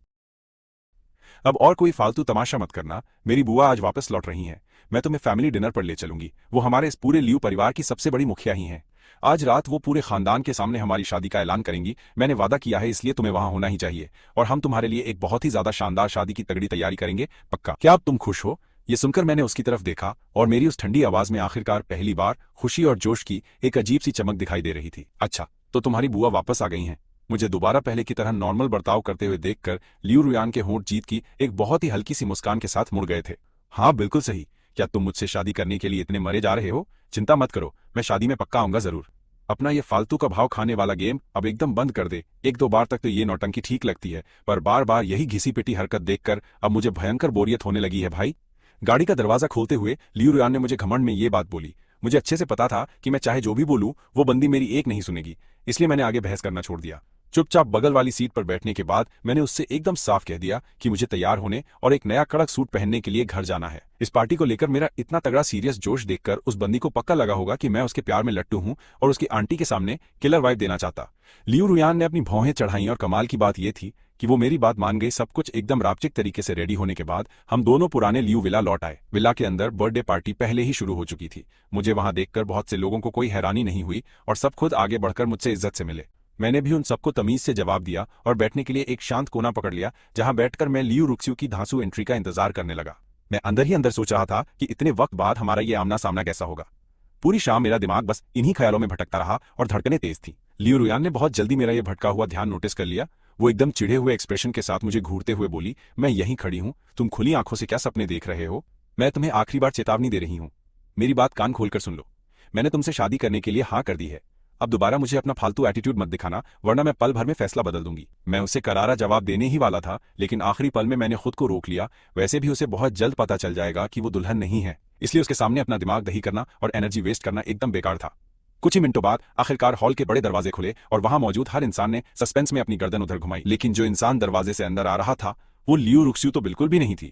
अब और कोई फालतू तमाशा मत करना, मेरी बुआ आज वापस लौट रही हैं। मैं तुम्हें फैमिली डिनर पर ले चलूंगी। वो हमारे इस पूरे लियू परिवार की सबसे बड़ी मुखिया ही हैं। आज रात वो पूरे खानदान के सामने हमारी शादी का ऐलान करेंगी। मैंने वादा किया है, इसलिए तुम्हें वहां होना ही चाहिए और हम तुम्हारे लिए एक बहुत ही ज्यादा शानदार शादी की तगड़ी तैयारी करेंगे, पक्का। क्या अब तुम खुश हो? ये सुनकर मैंने उसकी तरफ देखा और मेरी उस ठंडी आवाज में आखिरकार पहली बार खुशी और जोश की एक अजीब सी चमक दिखाई दे रही थी। अच्छा, तो तुम्हारी बुआ वापस आ गई हैं? मुझे दोबारा पहले की तरह नॉर्मल बर्ताव करते हुए देखकर लियू रुयान के होंठ जीत की एक बहुत ही हल्की सी मुस्कान के साथ मुड़ गए थे। हाँ बिल्कुल सही। क्या तुम मुझसे शादी करने के लिए इतने मरे जा रहे हो? चिंता मत करो, मैं शादी में पक्का आऊंगा जरूर। अपना ये फालतू का भाव खाने वाला गेम अब एकदम बंद कर दे। 1-2 बार तक तो ये नौटंकी ठीक लगती है, पर बार बार यही घिसी पिटी हरकत देखकर अब मुझे भयंकर बोरियत होने लगी है भाई। गाड़ी का दरवाजा खोलते हुए लियू रुयान ने मुझे घमंड में ये बात बोली। मुझे अच्छे से पता था कि मैं चाहे जो भी बोलूं वो बंदी मेरी एक नहीं सुनेगी, इसलिए मैंने आगे बहस करना छोड़ दिया। चुपचाप बगल वाली सीट पर बैठने के बाद मैंने उससे एकदम साफ कह दिया कि मुझे तैयार होने और एक नया कड़क सूट पहनने के लिए घर जाना है। इस पार्टी को लेकर मेरा इतना तगड़ा सीरियस जोश देखकर उस बंदी को पक्का लगा होगा कि मैं उसके प्यार में लट्टू हूं और उसकी आंटी के सामने किलर वाइफ देना चाहता। लियू रुयान ने अपनी भौहें चढ़ाई और कमाल की बात यह थी कि वो मेरी बात मान गई। सब कुछ एकदम रापचिक तरीके से रेडी होने के बाद हम दोनों पुराने लियू विला लौट आए। विला के अंदर बर्थडे पार्टी पहले ही शुरू हो चुकी थी। मुझे वहां देखकर बहुत से लोगों को कोई हैरानी नहीं हुई और सब खुद आगे बढ़कर मुझसे इज्जत से मिले। मैंने भी उन सबको तमीज से जवाब दिया और बैठने के लिए एक शांत कोना पकड़ लिया, जहां बैठकर मैं लियू रुक्स्यू की धांसू एंट्री का इंतजार करने लगा। मैं अंदर ही अंदर सोच रहा था कि इतने वक्त बाद हमारा ये आमना सामना कैसा होगा। पूरी शाम मेरा दिमाग बस इन्हीं ख्यालों में भटकता रहा और धड़कनें तेज थी। लियू रुयान ने बहुत जल्दी मेरा ये भटका हुआ ध्यान नोटिस कर लिया। वो एकदम चिढ़े हुए एक्सप्रेशन के साथ मुझे घूरते हुए बोली, मैं यहीं खड़ी हूं, तुम खुली आंखों से क्या सपने देख रहे हो? मैं तुम्हें आखिरी बार चेतावनी दे रही हूं, मेरी बात कान खोलकर सुन लो। मैंने तुमसे शादी करने के लिए हाँ कर दी है। अब दोबारा मुझे अपना फालतू एटीट्यूड मत दिखाना, वरना मैं पल भर में फैसला बदल दूंगी। मैं उसे करारा जवाब देने ही वाला था, लेकिन आखिरी पल में मैंने खुद को रोक लिया। वैसे भी उसे बहुत जल्द पता चल जाएगा कि वो दुल्हन नहीं है, इसलिए उसके सामने अपना दिमाग दही करना और एनर्जी वेस्ट करना एकदम बेकार था। कुछ ही मिनटों बाद आखिरकार हॉल के बड़े दरवाजे खुले और वहां मौजूद हर इंसान ने सस्पेंस में अपनी गर्दन उधर घुमाई। लेकिन जो इंसान दरवाजे से अंदर आ रहा था वो लियू रुक्स्यू तो बिल्कुल भी नहीं थी।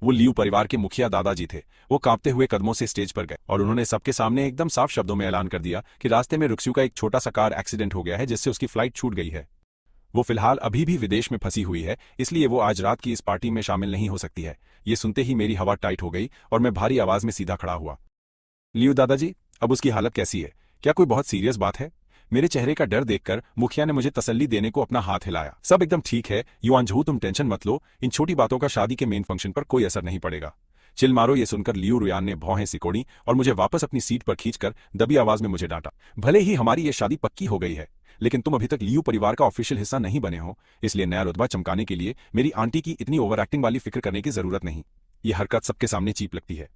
वो लियू परिवार के मुखिया दादाजी थे। वो कांपते हुए कदमों से स्टेज पर गए और उन्होंने सबके सामने एकदम साफ शब्दों में ऐलान कर दिया कि रास्ते में रुक्स्यू का एक छोटा सा कार एक्सीडेंट हो गया है जिससे उसकी फ्लाइट छूट गई है। वो फिलहाल अभी भी विदेश में फंसी हुई है, इसलिए वो आज रात की इस पार्टी में शामिल नहीं हो सकती है। ये सुनते ही मेरी हवा टाइट हो गई और मैं भारी आवाज में सीधा खड़ा हुआ। लियू दादाजी, अब उसकी हालत कैसी है? क्या कोई बहुत सीरियस बात है? मेरे चेहरे का डर देखकर मुखिया ने मुझे तसल्ली देने को अपना हाथ हिलाया। सब एकदम ठीक है युआनझू, तुम टेंशन मत लो, इन छोटी बातों का शादी के मेन फंक्शन पर कोई असर नहीं पड़ेगा। चिल मारो। ये सुनकर लियू रुयान ने भौहें सिकोड़ी और मुझे वापस अपनी सीट पर खींचकर दबी आवाज में मुझे डांटा। भले ही हमारी ये शादी पक्की हो गई है, लेकिन तुम अभी तक लियू परिवार का ऑफिशियल हिस्सा नहीं बने हो, इसलिए नया रुतबा चमकाने के लिए मेरी आंटी की इतनी ओवर एक्टिंग वाली फिक्र करने की जरूरत नहीं। ये हरकत सबके सामने चीप लगती है।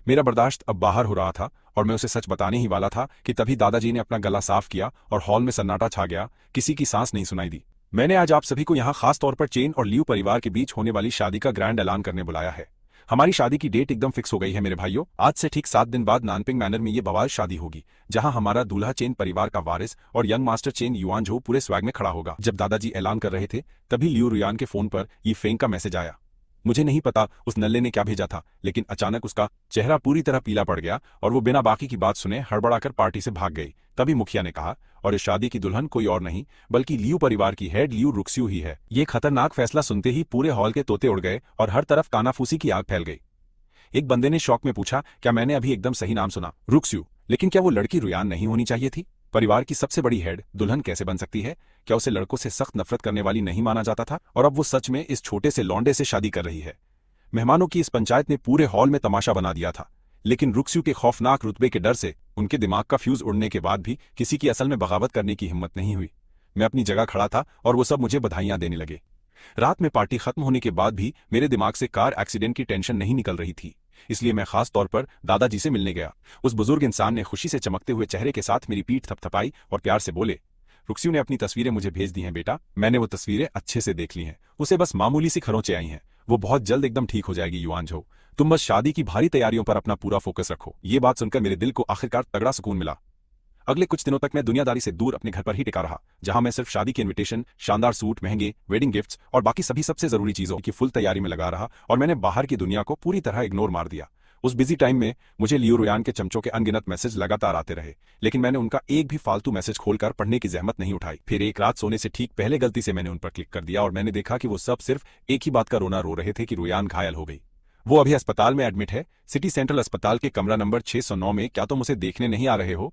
मेरा बर्दाश्त अब बाहर हो रहा था और मैं उसे सच बताने ही वाला था कि तभी दादाजी ने अपना गला साफ किया और हॉल में सन्नाटा छा गया। किसी की सांस नहीं सुनाई दी। मैंने आज आप सभी को यहाँ खास तौर पर चेन और लियू परिवार के बीच होने वाली शादी का ग्रैंड ऐलान करने बुलाया है। हमारी शादी की डेट एकदम फिक्स हो गई है मेरे भाइयों। आज से ठीक 7 दिन बाद नानपिंग मैनर में ये बवाल शादी होगी, जहां हमारा दूल्हा चेन परिवार का वारिस और यंग मास्टर चेन युआनझू पूरे स्वैग में खड़ा होगा। जब दादाजी ऐलान कर रहे थे तभी लियू रुयान के फोन पर ये फेंग का मैसेज आया। मुझे नहीं पता उस नल्ले ने क्या भेजा था, लेकिन अचानक उसका चेहरा पूरी तरह पीला पड़ गया और वो बिना बाकी की बात सुने हड़बड़ाकर पार्टी से भाग गई। तभी मुखिया ने कहा, और इस शादी की दुल्हन कोई और नहीं बल्कि लियू परिवार की हेड लियू रुक्स्यू ही है। ये खतरनाक फैसला सुनते ही पूरे हॉल के तोते उड़ गए और हर तरफ कानाफूसी की आग फैल गई। एक बंदे ने शौक में पूछा, क्या मैंने अभी एकदम सही नाम सुना? रुक्स्यू। लेकिन क्या वो लड़की रुयान नहीं होनी चाहिए थी? परिवार की सबसे बड़ी हेड दुल्हन कैसे बन सकती है? क्या उसे लड़कों से सख्त नफरत करने वाली नहीं माना जाता था? और अब वो सच में इस छोटे से लौंडे से शादी कर रही है। मेहमानों की इस पंचायत ने पूरे हॉल में तमाशा बना दिया था, लेकिन रुक्स्यू के खौफनाक रुतबे के डर से उनके दिमाग का फ्यूज उड़ने के बाद भी किसी की असल में बगावत करने की हिम्मत नहीं हुई। मैं अपनी जगह खड़ा था और वो सब मुझे बधाइयां देने लगे। रात में पार्टी खत्म होने के बाद भी मेरे दिमाग से कार एक्सीडेंट की टेंशन नहीं निकल रही थी, इसलिए मैं खास तौर पर दादाजी से मिलने गया। उस बुजुर्ग इंसान ने खुशी से चमकते हुए चेहरे के साथ मेरी पीठ थपथपाई और प्यार से बोले, रुक्स्यू ने अपनी तस्वीरें मुझे भेज दी हैं बेटा। मैंने वो तस्वीरें अच्छे से देख ली हैं, उसे बस मामूली सी खरोंचें आई हैं। वो बहुत जल्द एकदम ठीक हो जाएगी युआनझू। तुम बस शादी की भारी तैयारियों पर अपना पूरा फोकस रखो। ये बात सुनकर मेरे दिल को आखिरकार तगड़ा सुकून मिला। अगले कुछ दिनों तक मैं दुनियादारी से दूर अपने घर पर ही टिका रहा, जहां मैं सिर्फ शादी के इनविटेशन, शानदार सूट, महंगे वेडिंग गिफ्ट्स और बाकी सभी सबसे जरूरी चीजों की फुल तैयारी में लगा रहा और मैंने बाहर की दुनिया को पूरी तरह इग्नोर मार दिया। उस बिजी टाइम में मुझे लियू रुयान के चमचों के अनगिनत मैसेज लगातार आते रहे, लेकिन मैंने उनका एक भी फालतू मैसेज खोलकर पढ़ने की जहमत नहीं उठाई। फिर एक रात सोने से ठीक पहले गलती से मैंने उन पर क्लिक कर दिया और मैंने देखा कि वो सब सिर्फ एक ही बात का रोना रो रहे थे कि रुयान घायल हो गई। वो अभी अस्पताल में एडमिट है, सिटी सेंट्रल अस्पताल के कमरा नंबर 609 में। क्या तुम उसे देखने नहीं आ रहे हो?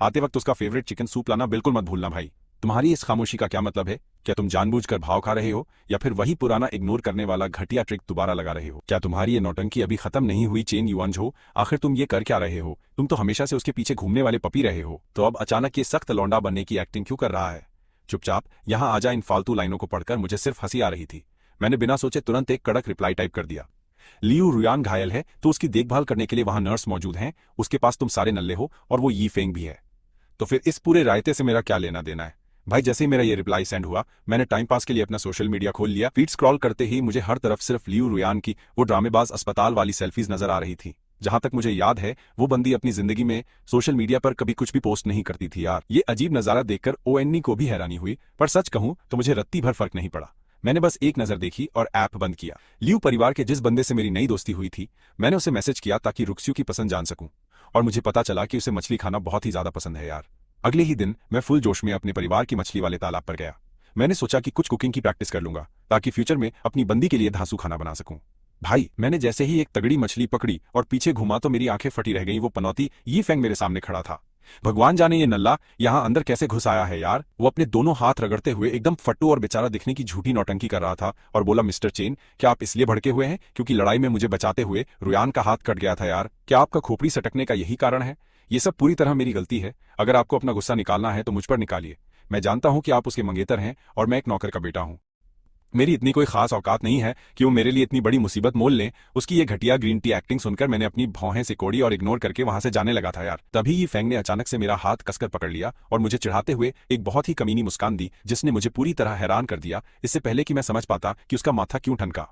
आते वक्त उसका फेवरेट चिकन सूप लाना बिल्कुल मत भूलना भाई। तुम्हारी इस खामोशी का क्या मतलब है? क्या तुम जानबूझकर भाव खा रहे हो या फिर वही पुराना इग्नोर करने वाला घटिया ट्रिक दोबारा लगा रहे हो? क्या तुम्हारी ये नौटंकी अभी खत्म नहीं हुई चेन युआनझू? आखिर तुम ये कर क्या रहे हो? तुम तो हमेशा से उसके पीछे घूमने वाले पपी रहे हो, तो अब अचानक ये सख्त लौंडा बनने की एक्टिंग क्यों कर रहा है? चुपचाप यहाँ आजा। इन फालतू लाइनों को पढ़कर मुझे सिर्फ हंसी आ रही थी। मैंने बिना सोचे तुरंत एक कड़क रिप्लाई टाइप कर दिया, लियू रुयान घायल है तो उसकी देखभाल करने के लिए वहां नर्स मौजूद हैं, उसके पास तुम सारे नल्ले हो और वो यी फेंग भी है, तो फिर इस पूरे रायते से मेरा क्या लेना देना है? भाई जैसे ही मेरा ये रिप्लाई सेंड हुआ, मैंने टाइम पास के लिए अपना सोशल मीडिया खोल लिया। फीड स्क्रॉल करते ही मुझे हर तरफ सिर्फ लियू रुयान की वो ड्रामेबाज अस्पताल वाली सेल्फीज नजर आ रही थी। जहां तक मुझे याद है वो बंदी अपनी जिंदगी में सोशल मीडिया पर कभी कुछ भी पोस्ट नहीं करती थी यार। ये अजीब नजारा देखकर ओएनई को भी हैरानी हुई, पर सच कहूं तो मुझे रत्ती भर फर्क नहीं पड़ा। मैंने बस एक नजर देखी और ऐप बंद किया। लियू परिवार के जिस बंदे से मेरी नई दोस्ती हुई थी, मैंने उसे मैसेज किया ताकि रुक्स्यू की पसंद जान सकूं, और मुझे पता चला कि उसे मछली खाना बहुत ही ज्यादा पसंद है यार। अगले ही दिन मैं फुल जोश में अपने परिवार की मछली वाले तालाब पर गया। मैंने सोचा कि कुछ कुकिंग की प्रैक्टिस कर लूंगा ताकि फ्यूचर में अपनी बंदी के लिए धांसू खाना बना सकूं। भाई मैंने जैसे ही एक तगड़ी मछली पकड़ी और पीछे घुमा तो मेरी आंखें फटी रह गईं। वो पनौती यी फेंग मेरे सामने खड़ा था। भगवान जाने ये नल्ला यहाँ अंदर कैसे घुस आया है यार। वो अपने दोनों हाथ रगड़ते हुए एकदम फट्टू और बेचारा दिखने की झूठी नौटंकी कर रहा था और बोला, मिस्टर चेन क्या आप इसलिए भड़के हुए हैं क्योंकि लड़ाई में मुझे बचाते हुए रुयान का हाथ कट गया था यार? क्या आपका खोपड़ी सटकने का यही कारण है? ये सब पूरी तरह मेरी गलती है। अगर आपको अपना गुस्सा निकालना है तो मुझ पर निकालिए। मैं जानता हूं कि आप उसके मंगेतर हैं और मैं एक नौकर का बेटा हूं। मेरी इतनी कोई खास औकात नहीं है कि वो मेरे लिए इतनी बड़ी मुसीबत मोल लें। उसकी ये घटिया ग्रीन टी एक्टिंग सुनकर मैंने अपनी भौहें सिकोड़ी और इग्नोर करके वहां से जाने लगा था यार। तभी ये फेंग ने अचानक से मेरा हाथ कसकर पकड़ लिया और मुझे चिढ़ाते हुए एक बहुत ही कमीनी मुस्कान दी, जिसने मुझे पूरी तरह हैरान कर दिया, इससे पहले कि मैं समझ पाता कि उसका माथा क्यों ठनका।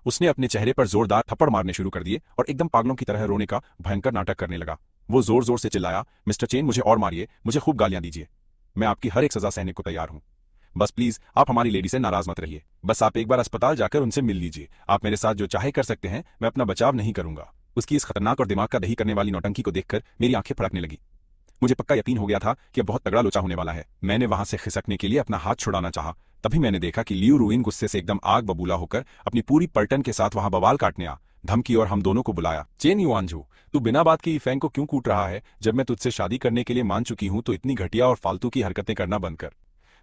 उसने अपने चेहरे पर जोरदार थप्पड़ मारने शुरू कर दिए और एकदम पागलों की तरह रोने का भयंकर नाटक करने लगा। वो जोर जोर से चिल्लाया, मिस्टर चेन, मुझे और मारिए, मुझे खूब गालियां दीजिए, मैं आपकी हर एक सजा सहने को तैयार हूं। बस प्लीज आप हमारी लेडी से नाराज मत रहिए। बस आप एक बार अस्पताल जाकर उनसे मिल लीजिए। आप मेरे साथ जो चाहे कर सकते हैं, मैं अपना बचाव नहीं करूंगा। उसकी इस खतरनाक और दिमाग का दही करने वाली नौटंकी को देखकर मेरी आंखें फड़कने लगी। मुझे पक्का यकीन हो गया था कि अब बहुत तगड़ा लोचा होने वाला है। मैंने वहां से खिसकने के लिए अपना हाथ छुड़ाना चाहा, तभी मैंने देखा कि लियू रुइन गुस्से से एकदम आग बबूला होकर अपनी पूरी पलटन के साथ वहां बवाल काटने आ धमकी और हम दोनों को बुलाया। चेन युआनझू, तू बिना बात के यीफेंग को क्यों कूट रहा है? जब मैं तुझसे शादी करने के लिए मान चुकी हूं तो इतनी घटिया और फालतू की हरकतें करना बंद कर।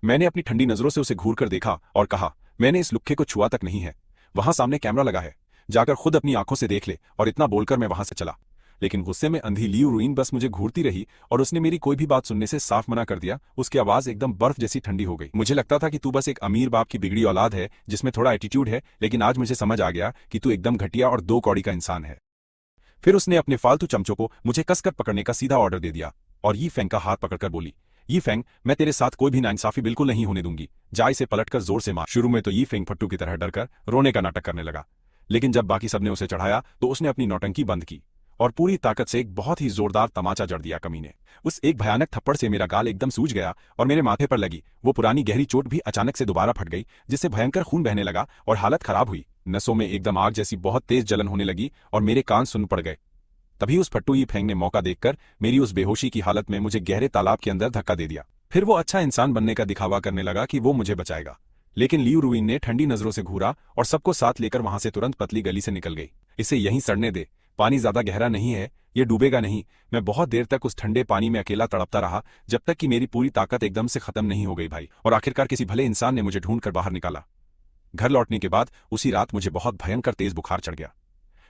मैंने अपनी ठंडी नजरों से उसे घूर कर देखा और कहा, मैंने इस लुक्खे को छुआ तक नहीं है। वहां सामने कैमरा लगा है, जाकर खुद अपनी आंखों से देख ले। और इतना बोलकर मैं वहां से चला, लेकिन गुस्से में अंधी लियू रुइन बस मुझे घूरती रही और उसने मेरी कोई भी बात सुनने से साफ मना कर दिया। उसकी आवाज एकदम बर्फ जैसी ठंडी हो गई। मुझे लगता था कि तू बस एक अमीर बाप की बिगड़ी औलाद है जिसमें थोड़ा एटीट्यूड है, लेकिन आज मुझे समझ आ गया कि तू एकदम घटिया और दो कौड़ी का इंसान है। फिर उसने अपने फालतू चमचों को मुझे कसकर पकड़ने का सीधा ऑर्डर दे दिया और यी फेंग का हाथ पकड़कर बोली, यी फेंग, मैं तेरे साथ कोई भी नाइंसाफी बिल्कुल नहीं होने दूंगी। जा इसे पलटकर जोर से मार। शुरू में तो यी फेंग फट्टू की तरह डरकर रोने का नाटक करने लगा, लेकिन जब बाकी सबने उसे चढ़ाया तो उसने अपनी नौटंकी बंद की और पूरी ताकत से एक बहुत ही जोरदार तमाचा जड़ दिया कमीने। उस एक भयानक थप्पड़ से मेरा गाल एकदम सूज गया और मेरे माथे पर लगी वो पुरानी गहरी चोट भी अचानक से दोबारा फट गई, जिससे भयंकर खून बहने लगा और हालत खराब हुई। नसों में एकदम आग जैसी बहुत तेज जलन होने लगी और मेरे कान सुन पड़ गए। तभी उस फट्टू यी फेंग ने मौका देखकर मेरी उस बेहोशी की हालत में मुझे गहरे तालाब के अंदर धक्का दे दिया। फिर वो अच्छा इंसान बनने का दिखावा करने लगा कि वो मुझे बचाएगा, लेकिन लियू रुइन ने ठंडी नजरों से घूरा और सबको साथ लेकर वहां से तुरंत पतली गली से निकल गई। इसे यहीं सड़ने दे, पानी ज्यादा गहरा नहीं है, ये डूबेगा नहीं। मैं बहुत देर तक उस ठंडे पानी में अकेला तड़पता रहा, जब तक कि मेरी पूरी ताकत एकदम से खत्म नहीं हो गई भाई। और आखिरकार किसी भले इंसान ने मुझे ढूंढकर बाहर निकाला। घर लौटने के बाद उसी रात मुझे बहुत भयंकर तेज बुखार चढ़ गया,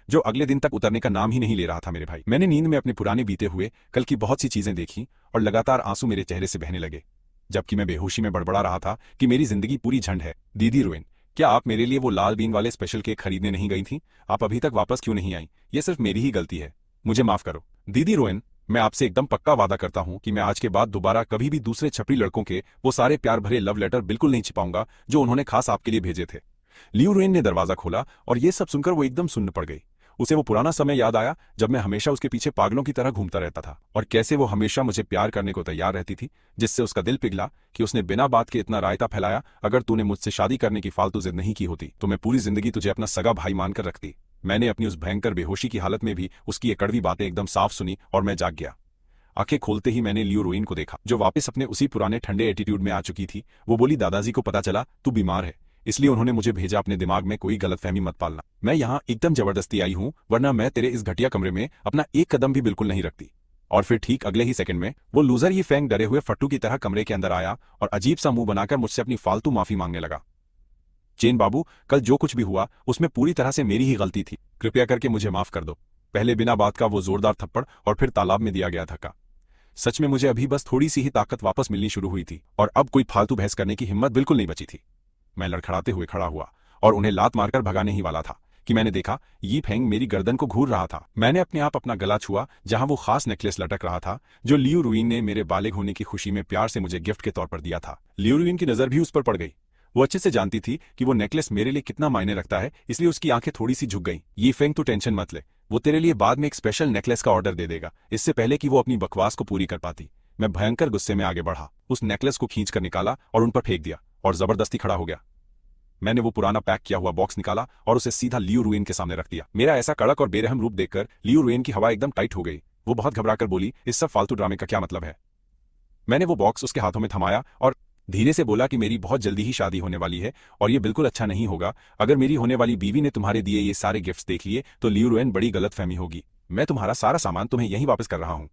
जो अगले दिन तक उतरने का नाम ही नहीं ले रहा था मेरे भाई। मैंने नींद में अपने पुराने बीते हुए कल की बहुत सी चीजें देखी और लगातार आंसू मेरे चेहरे से बहने लगे, जबकि मैं बेहोशी में बड़बड़ा रहा था कि मेरी जिंदगी पूरी झंड है। दीदी रुइन, क्या आप मेरे लिए वो लाल बीन वाले स्पेशल केक खरीदने नहीं गई थी? आप अभी तक वापस क्यों नहीं आई? ये सिर्फ मेरी ही गलती है, मुझे माफ करो। दीदी रुइन, मैं आपसे एकदम पक्का वादा करता हूं कि मैं आज के बाद दोबारा कभी भी दूसरे छपरी लड़कों के वो सारे प्यार भरे लव लेटर बिल्कुल नहीं छिपाऊंगा जो उन्होंने खास आपके लिए भेजे थे। लियू रुइन ने दरवाजा खोला और ये सब सुनकर वो एकदम सुन्न पड़ गई। उसे वो पुराना समय याद आया जब मैं हमेशा उसके पीछे पागलों की तरह घूमता रहता था और कैसे वो हमेशा मुझे प्यार करने को तैयार रहती थी, जिससे उसका दिल पिघला कि उसने बिना बात के इतना रायता फैलाया। अगर तूने मुझसे शादी करने की फालतू जिद नहीं की होती तो मैं पूरी जिंदगी तुझे अपना सगा भाई मानकर रखती। मैंने अपनी उस भयंकर बेहोशी की हालत में भी उसकी ये कड़वी बातें एकदम साफ सुनी और मैं जाग गया। आंखें खोलते ही मैंने लियू रुइन को देखा, जो वापस अपने उसी पुराने ठंडे एटीट्यूड में आ चुकी थी। वो बोली, दादाजी को पता चला तू बीमार है, इसलिए उन्होंने मुझे भेजा। अपने दिमाग में कोई गलतफहमी मत पालना, मैं यहाँ एकदम जबरदस्ती आई हूँ, वरना मैं तेरे इस घटिया कमरे में अपना एक कदम भी बिल्कुल नहीं रखती। और फिर ठीक अगले ही सेकंड में वो लूजर यी फेंग डरे हुए फट्टू की तरह कमरे के अंदर आया और अजीब सा मुंह बनाकर मुझसे अपनी फालतू माफी मांगने लगा। चेन बाबू, कल जो कुछ भी हुआ उसमें पूरी तरह से मेरी ही गलती थी, कृपया करके मुझे माफ कर दो। पहले बिना बात का वो जोरदार थप्पड़ और फिर तालाब में दिया गया धक्का। सच में मुझे अभी बस थोड़ी सी ही ताकत वापस मिलनी शुरू हुई थी और अब कोई फालतू बहस करने की हिम्मत बिल्कुल नहीं बची थी। मैं लड़खड़ाते हुए खड़ा हुआ और उन्हें लात मारकर भगाने ही वाला था कि मैंने देखा यी फेंग मेरी गर्दन को घूर रहा था। मैंने अपने आप अपना गला छुआ जहां वो खास नेकलेस लटक रहा था जो लियू रुइन ने मेरे बालिग होने की खुशी में प्यार से मुझे गिफ्ट के तौर पर दिया था। लियू रुइन की नजर भी उस पर पड़ गई। वो अच्छे से जानती थी कि वो नेकलेस मेरे लिए कितना मायने रखता है, इसलिए उसकी आंखें थोड़ी सी झुक गईं। यी फेंग, तू टेंशन मत ले, वो तेरे लिए बाद में एक स्पेशल नेकलेस का ऑर्डर दे देगा, इससे पहले कि वो अपनी बकवास को पूरी कर पाती। मैं भयंकर गुस्से में आगे बढ़ा, उस नेकलेस को खींचकर निकाला और उन पर फेंक दिया और जबरदस्ती खड़ा हो गया। मैंने वो पुराना पैक किया हुआ बॉक्स निकाला और उसे सीधा लियू रुइन के सामने रख दिया। मेरा ऐसा कड़क और बेरहम रूप देखकर लियू रुइन की हवा एकदम टाइट हो गई। वो बहुत घबराकर बोली, इस सब फालतू ड्रामे का क्या मतलब है? मैंने वो बॉक्स उसके हाथों में थमाया और धीरे से बोला कि मेरी बहुत जल्दी ही शादी होने वाली है और ये बिल्कुल अच्छा नहीं होगा। अगर मेरी होने वाली बीवी ने तुम्हारे दिए ये सारे गिफ्ट्स देख लिए तो लियू रुइन बड़ी गलतफहमी होगी। मैं तुम्हारा सारा सामान तुम्हें यहीं वापस कर रहा हूं।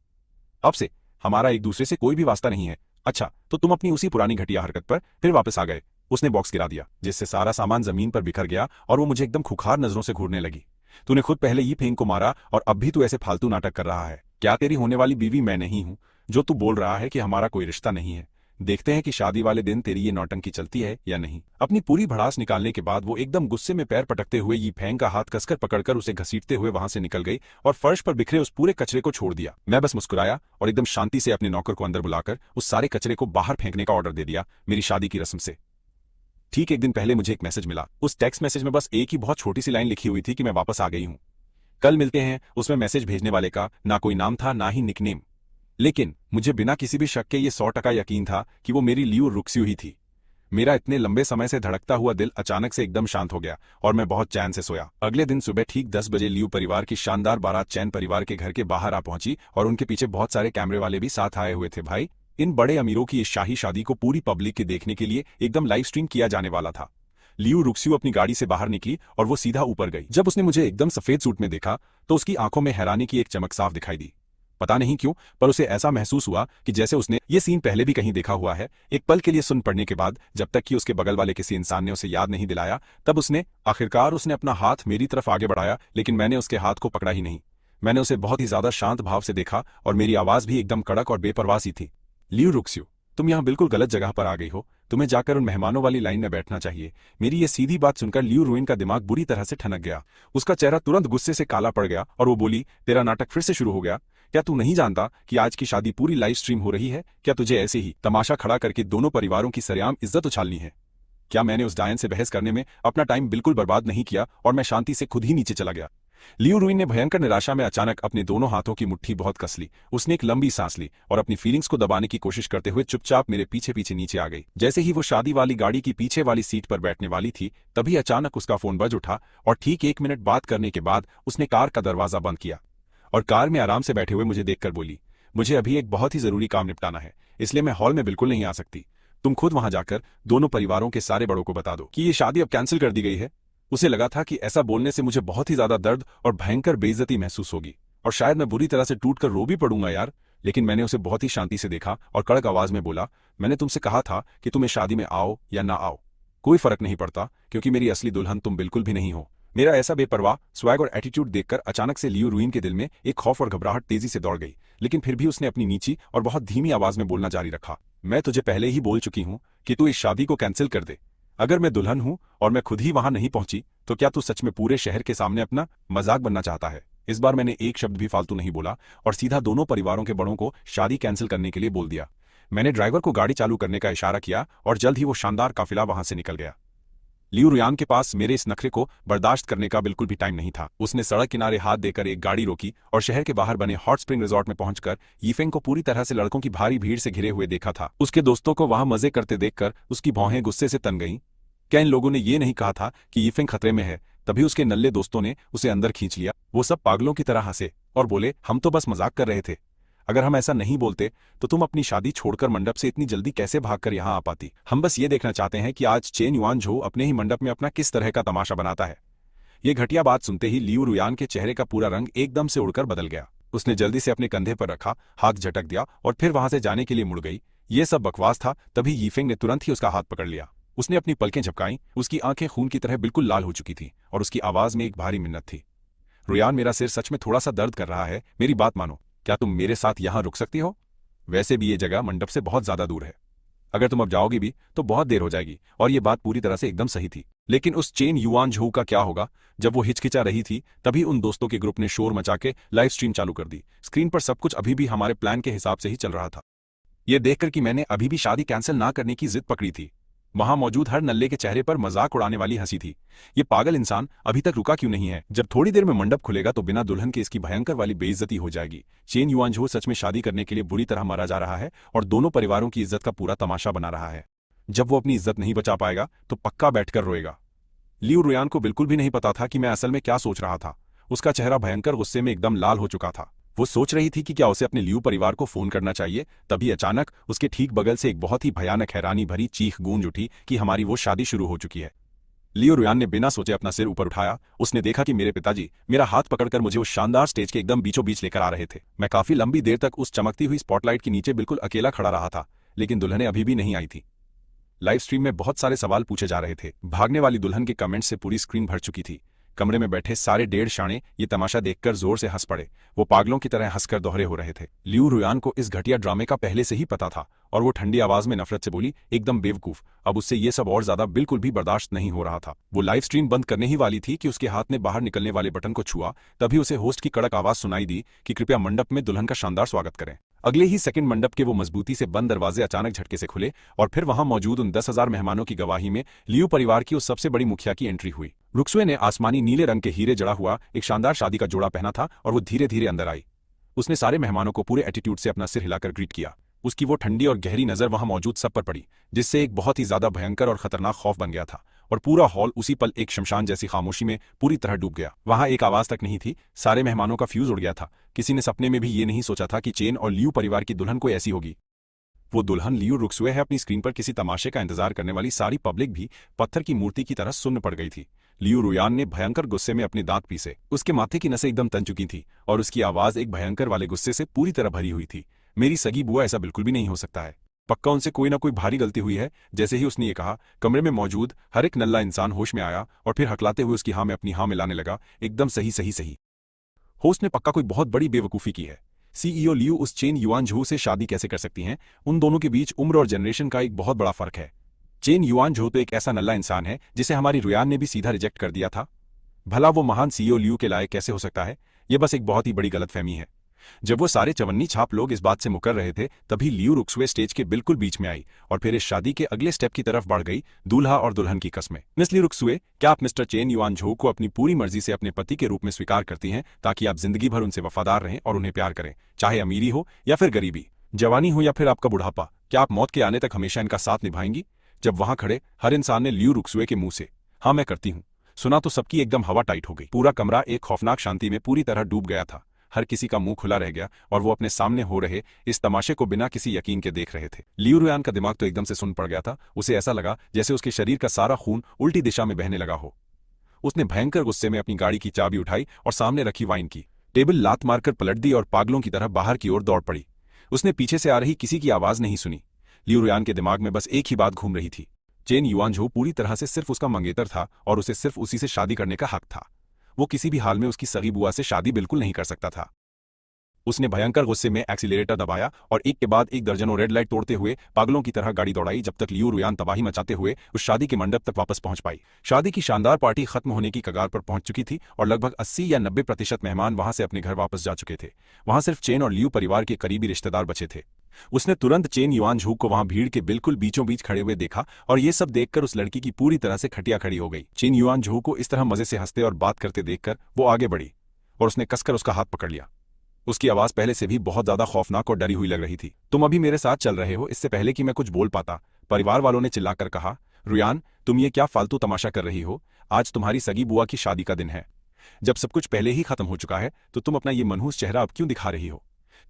अब से हमारा एक दूसरे से कोई भी वास्ता नहीं है। अच्छा, तो तुम अपनी उसी पुरानी घटिया हरकत पर फिर वापस आ गए। उसने बॉक्स गिरा दिया, जिससे सारा सामान जमीन पर बिखर गया और वो मुझे एकदम खुखार नजरों से घूरने लगी। तूने खुद पहले यी फेंग को मारा और अब भी तू ऐसे फालतू नाटक कर रहा है। क्या तेरी होने वाली बीवी मैं नहीं हूं जो तू बोल रहा है कि हमारा कोई रिश्ता नहीं है? देखते हैं कि शादी वाले दिन तेरी ये नौटंकी चलती है या नहीं। अपनी पूरी भड़ास निकालने के बाद वो एकदम गुस्से में पैर पटकते हुए यी फेंग का हाथ कसकर पकड़कर उसे घसीटते हुए वहां से निकल गई और फर्श पर बिखरे उस पूरे कचरे को छोड़ दिया। मैं बस मुस्कुराया और एकदम शांति से अपने नौकर को अंदर बुलाकर उस सारे कचरे को बाहर फेंकने का ऑर्डर दे दिया, मेरी शादी की रस्म से। ठीक एक दिन पहले मुझे एक मैसेज मिला। उस टेक्स्ट मैसेज में बस एक ही बहुत छोटी सी लाइन लिखी हुई थी कि मैं वापस आ गई हूं, कल मिलते हैं। उसमें मैसेज भेजने वाले का ना कोई नाम था ना ही निकनेम, लेकिन मुझे बिना किसी भी शक के ये 100% यकीन था कि वो मेरी लियू रुक्स्यू ही थी। मेरा इतने लंबे समय से धड़कता हुआ दिल अचानक से एकदम शांत हो गया और मैं बहुत चैन से सोया। अगले दिन सुबह ठीक 10 बजे लियू परिवार की शानदार बारात चैन परिवार के घर के बाहर आ पहुंची और उनके पीछे बहुत सारे कैमरे वाले भी साथ आए हुए थे। भाई, इन बड़े अमीरों की इस शाही शादी को पूरी पब्लिक के देखने के लिए एकदम लाइव स्ट्रीम किया जाने वाला था। लियू रुक्स्यू अपनी गाड़ी से बाहर निकली और वो सीधा ऊपर गई। जब उसने मुझे एकदम सफेद सूट में देखा तो उसकी आंखों में हैरानी की एक चमक साफ दिखाई दी। पता नहीं क्यों, पर उसे ऐसा महसूस हुआ कि जैसे उसने ये सीन पहले भी कहीं देखा हुआ है। एक पल के लिए सुन पड़ने के बाद, जब तक कि उसके बगल वाले किसी इंसान ने उसे याद नहीं दिलाया, तब आखिरकार उसने अपना हाथ मेरी तरफ आगे बढ़ाया, लेकिन मैंने उसके हाथ को पकड़ा ही नहीं। मैंने उसे बहुत ही ज्यादा शांत भाव से देखा और मेरी आवाज भी एकदम कड़क और बेपरवाह सी थी। लियू रुक्स्यू, तुम यहाँ बिल्कुल गलत जगह पर आ गई हो। तुम्हें जाकर उन मेहमानों वाली लाइन में बैठना चाहिए। मेरी ये सीधी बात सुनकर लियू रुइन का दिमाग बुरी तरह से ठनक गया। उसका चेहरा तुरंत गुस्से से काला पड़ गया और वो बोली, तेरा नाटक फिर से शुरू हो गया। क्या तू नहीं जानता कि आज की शादी पूरी लाइव स्ट्रीम हो रही है? क्या तुझे ऐसे ही तमाशा खड़ा करके दोनों परिवारों की सरेआम इज्जत उछालनी है? क्या मैंने उस डायन से बहस करने में अपना टाइम बिल्कुल बर्बाद नहीं किया और मैं शांति से खुद ही नीचे चला गया? लियू रुइन ने भयंकर निराशा में अचानक अपने दोनों हाथों की मुट्ठी बहुत कस ली। उसने एक लंबी सांस ली और अपनी फीलिंग्स को दबाने की कोशिश करते हुए चुपचाप मेरे पीछे पीछे नीचे आ गई। जैसे ही वो शादी वाली गाड़ी की पीछे वाली सीट पर बैठने वाली थी, तभी अचानक उसका फोन बज उठा और ठीक 1 मिनट बात करने के बाद उसने कार का दरवाजा बंद किया और कार में आराम से बैठे हुए मुझे देखकर बोली, मुझे अभी एक बहुत ही जरूरी काम निपटाना है, इसलिए मैं हॉल में बिल्कुल नहीं आ सकती। तुम खुद वहां जाकर दोनों परिवारों के सारे बड़ों को बता दो कि ये शादी अब कैंसिल कर दी गई है। उसे लगा था कि ऐसा बोलने से मुझे बहुत ही ज्यादा दर्द और भयंकर बेइज्जती महसूस होगी और शायद मैं बुरी तरह से टूटकर रो भी पड़ूंगा यार। लेकिन मैंने उसे बहुत ही शांति से देखा और कड़क आवाज में बोला, मैंने तुमसे कहा था कि तुम इस शादी में आओ या ना आओ, कोई फर्क नहीं पड़ता, क्योंकि मेरी असली दुल्हन तुम बिल्कुल भी नहीं हो। मेरा ऐसा बेपरवाह स्वैग और एटीट्यूड देखकर अचानक से लियू रुइन के दिल में एक खौफ और घबराहट तेजी से दौड़ गई, लेकिन फिर भी उसने अपनी नीची और बहुत धीमी आवाज में बोलना जारी रखा, मैं तुझे पहले ही बोल चुकी हूं कि तू इस शादी को कैंसिल कर दे। अगर मैं दुल्हन हूं और मैं खुद ही वहां नहीं पहुंची, तो क्या तू सच में पूरे शहर के सामने अपना मजाक बनना चाहता है? इस बार मैंने एक शब्द भी फालतू नहीं बोला और सीधा दोनों परिवारों के बड़ों को शादी कैंसिल करने के लिए बोल दिया। मैंने ड्राइवर को गाड़ी चालू करने का इशारा किया और जल्द ही वो शानदार काफिला वहां से निकल गया। लियू रुयान के पास मेरे इस नखरे को बर्दाश्त करने का बिल्कुल भी टाइम नहीं था। उसने सड़क किनारे हाथ देकर एक गाड़ी रोकी और शहर के बाहर बने हॉट स्प्रिंग रिजॉर्ट में पहुंचकर यीफेंग को पूरी तरह से लड़कों की भारी भीड़ से घिरे हुए देखा था। उसके दोस्तों को वहां मजे करते देखकर उसकी भौहें गुस्से से तन गईं। क्या इन लोगों ने ये नहीं कहा था कि यीफेंग खतरे में है? तभी उसके नल्ले दोस्तों ने उसे अंदर खींच लिया। वो सब पागलों की तरह हंसे और बोले, हम तो बस मजाक कर रहे थे। अगर हम ऐसा नहीं बोलते तो तुम अपनी शादी छोड़कर मंडप से इतनी जल्दी कैसे भागकर यहाँ आ पाती? हम बस ये देखना चाहते हैं कि आज चेन युआन झो अपने ही मंडप में अपना किस तरह का तमाशा बनाता है। ये घटिया बात सुनते ही लियू रुयान के चेहरे का पूरा रंग एकदम से उड़कर बदल गया। उसने जल्दी से अपने कंधे पर रखा, हाथ झटक दिया और फिर वहां से जाने के लिए मुड़ गई। ये सब बकवास था। तभी यीफेंग ने तुरंत ही उसका हाथ पकड़ लिया। उसने अपनी पलकें झपकाईं, उसकी आंखें खून की तरह बिल्कुल लाल हो चुकी थीं और उसकी आवाज में एक भारी मिन्नत थी, रुयान, मेरा सिर सच में थोड़ा सा दर्द कर रहा है, मेरी बात मानो। क्या तुम मेरे साथ यहां रुक सकती हो? वैसे भी ये जगह मंडप से बहुत ज्यादा दूर है। अगर तुम अब जाओगी भी तो बहुत देर हो जाएगी। और ये बात पूरी तरह से एकदम सही थी। लेकिन उस चेन युआन झो का क्या होगा? जब वो हिचकिचा रही थी तभी उन दोस्तों के ग्रुप ने शोर मचा के लाइव स्ट्रीम चालू कर दी। स्क्रीन पर सब कुछ अभी भी हमारे प्लान के हिसाब से ही चल रहा था। ये देखकर कि मैंने अभी भी शादी कैंसिल ना करने की जिद पकड़ी थी, वहां मौजूद हर नल्ले के चेहरे पर मजाक उड़ाने वाली हंसी थी। ये पागल इंसान अभी तक रुका क्यों नहीं है? जब थोड़ी देर में मंडप खुलेगा तो बिना दुल्हन के इसकी भयंकर वाली बेइज्जती हो जाएगी। चेन युआन झो सच में शादी करने के लिए बुरी तरह मारा जा रहा है और दोनों परिवारों की इज्जत का पूरा तमाशा बना रहा है। जब वो अपनी इज्जत नहीं बचा पाएगा तो पक्का बैठकर रोएगा। लियू रुयान को बिल्कुल भी नहीं पता था कि मैं असल में क्या सोच रहा था। उसका चेहरा भयंकर गुस्से में एकदम लाल हो चुका था। वो सोच रही थी कि क्या उसे अपने लियू परिवार को फोन करना चाहिए। तभी अचानक उसके ठीक बगल से एक बहुत ही भयानक हैरानी भरी चीख गूंज उठी कि हमारी वो शादी शुरू हो चुकी है। लियू रुयान ने बिना सोचे अपना सिर ऊपर उठाया। उसने देखा कि मेरे पिताजी मेरा हाथ पकड़कर मुझे उस शानदार स्टेज के एकदम बीचों बीच लेकर आ रहे थे। मैं काफी लंबी देर तक उस चमकती हुई स्पॉटलाइट के नीचे बिल्कुल अकेला खड़ा रहा था, लेकिन दुल्हनें अभी भी नहीं आई थी। लाइव स्ट्रीम में बहुत सारे सवाल पूछे जा रहे थे। भागने वाली दुल्हन के कमेंट्स से पूरी स्क्रीन भर चुकी थी। कमरे में बैठे सारे 1.5 शाणे ये तमाशा देखकर जोर से हंस पड़े। वो पागलों की तरह हंसकर दोहरे हो रहे थे। लियू रुयान को इस घटिया ड्रामे का पहले से ही पता था और वो ठंडी आवाज में नफरत से बोली, एकदम बेवकूफ। अब उससे ये सब और ज्यादा बिल्कुल भी बर्दाश्त नहीं हो रहा था। वो लाइव स्ट्रीम बंद करने ही वाली थी कि उसके हाथ ने बाहर निकलने वाले बटन को छुआ। तभी उसे होस्ट की कड़क आवाज सुनाई दी कि कृपया मंडप में दुल्हन का शानदार स्वागत करें। अगले ही सेकंड मंडप के वो मजबूती से बंद दरवाजे अचानक झटके से खुले और फिर वहां मौजूद उन 10,000 मेहमानों की गवाही में लियू परिवार की उस सबसे बड़ी मुखिया की एंट्री हुई। रुक्सुए ने आसमानी नीले रंग के हीरे जड़ा हुआ एक शानदार शादी का जोड़ा पहना था और वो धीरे धीरे अंदर आई। उसने सारे मेहमानों को पूरे एटीट्यूड से अपना सिर हिलाकर ग्रीट किया। उसकी वो ठंडी और गहरी नजर वहां मौजूद सब पर पड़ी, जिससे एक बहुत ही ज्यादा भयंकर और खतरनाक खौफ बन गया था और पूरा हॉल उसी पल एक शमशान जैसी खामोशी में पूरी तरह डूब गया। वहां एक आवाज तक नहीं थी, सारे मेहमानों का फ्यूज उड़ गया था। किसी ने सपने में भी ये नहीं सोचा था कि चेन और लियू परिवार की दुल्हन कोई ऐसी होगी। वो दुल्हन लियू रुक्सुए है। अपनी स्क्रीन पर किसी तमाशे का इंतजार करने वाली सारी पब्लिक भी पत्थर की मूर्ति की तरह सुन्न पड़ गई थी। लियू रुयान ने भयंकर गुस्से में अपने दांत पीसे। उसके माथे की नसें एकदम तन चुकी थी और उसकी आवाज एक भयंकर वाले गुस्से से पूरी तरह भरी हुई थी। मेरी सगी बुआ, ऐसा बिल्कुल भी नहीं हो सकता है। पक्का उनसे कोई ना कोई भारी गलती हुई है। जैसे ही उसने ये कहा, कमरे में मौजूद हर एक नल्ला इंसान होश में आया और फिर हकलाते हुए उसकी हाँ में अपनी हाँ मिलाने लगा। एकदम सही सही सही। होस्ट ने पक्का कोई बहुत बड़ी बेवकूफ़ी की है। सीईओ लियू उस चेन युआनझू से शादी कैसे कर सकती हैं? उन दोनों के बीच उम्र और जनरेशन का एक बहुत बड़ा फर्क है। चेन युआनझू तो एक ऐसा नल्ला इंसान है जिसे हमारी रुयान ने भी सीधा रिजेक्ट कर दिया था। भला वो महान सीईओ लियू के लायक कैसे हो सकता है? ये बस एक बहुत ही बड़ी गलतफहमी है। जब वो सारे चवन्नी छाप लोग इस बात से मुकर रहे थे, तभी लियू रुक्सुए स्टेज के बिल्कुल बीच में आई और फिर इस शादी के अगले स्टेप की तरफ बढ़ गई, दूल्हा और दुल्हन की कस्में। मिस लियू रुक्सुए, क्या आप मिस्टर चेन युआनझू को अपनी पूरी मर्जी से अपने पति के रूप में स्वीकार करती हैं ताकि आप जिंदगी भर उनसे वफादार रहें और उन्हें प्यार करें, चाहे अमीरी हो या फिर गरीबी, जवानी हो या फिर आपका बुढ़ापा? क्या आप मौत के आने तक हमेशा इनका साथ निभाएंगी? जब वहां खड़े हर इंसान ने लियू रुक्सुए के मुंह से हाँ मैं करती हूं सुना तो सबकी एकदम हवा टाइट हो गई। पूरा कमरा एक खौफनाक शांति में पूरी तरह डूब गया था। हर किसी का मुंह खुला रह गया और वो अपने सामने हो रहे इस तमाशे को बिना किसी यकीन के देख रहे थे। लियू रुयान का दिमाग तो एकदम से सुन पड़ गया था। उसे ऐसा लगा जैसे उसके शरीर का सारा खून उल्टी दिशा में बहने लगा हो। उसने भयंकर गुस्से में अपनी गाड़ी की चाबी उठाई और सामने रखी वाइन की टेबल लात मारकर पलट दी और पागलों की तरह बाहर की ओर दौड़ पड़ी। उसने पीछे से आ रही किसी की आवाज नहीं सुनी। लियू रुयान के दिमाग में बस एक ही बात घूम रही थी, चेन युआनझू पूरी तरह से सिर्फ उसका मंगेतर था और उसे सिर्फ उसी से शादी करने का हक था। वो किसी भी हाल में उसकी सगी बुआ से शादी बिल्कुल नहीं कर सकता था। उसने भयंकर गुस्से में एक्सीलरेटर दबाया और एक के बाद एक दर्जनों रेड लाइट तोड़ते हुए पागलों की तरह गाड़ी दौड़ाई, जब तक लियू रुयान तबाही मचाते हुए उस शादी के मंडप तक वापस पहुंच पाई। शादी की शानदार पार्टी खत्म होने की कगार पर पहुंच चुकी थी और लगभग 80 या 90% मेहमान वहां से अपने घर वापस जा चुके थे। वहां सिर्फ चेन और लियू परिवार के करीबी रिश्तेदार बचे थे। उसने तुरंत चेन युआनझू को वहां भीड़ के बिल्कुल बीचों बीच खड़े हुए देखा और ये सब देखकर उस लड़की की पूरी तरह से खटिया खड़ी हो गई। चेन युआनझू को इस तरह मजे से हंसते और बात करते देखकर वो आगे बढ़ी और उसने कसकर उसका हाथ पकड़ लिया। उसकी आवाज पहले से भी बहुत ज्यादा खौफनाक और डरी हुई लग रही थी। तुम अभी मेरे साथ चल रहे हो? इससे पहले कि मैं कुछ बोल पाता, परिवार वालों ने चिल्लाकर कहा, रुयान तुम ये क्या फालतू तमाशा कर रही हो? आज तुम्हारी सगी बुआ की शादी का दिन है। जब सब कुछ पहले ही खत्म हो चुका है तो तुम अपना ये मनहूस चेहरा अब क्यों दिखा रही हो?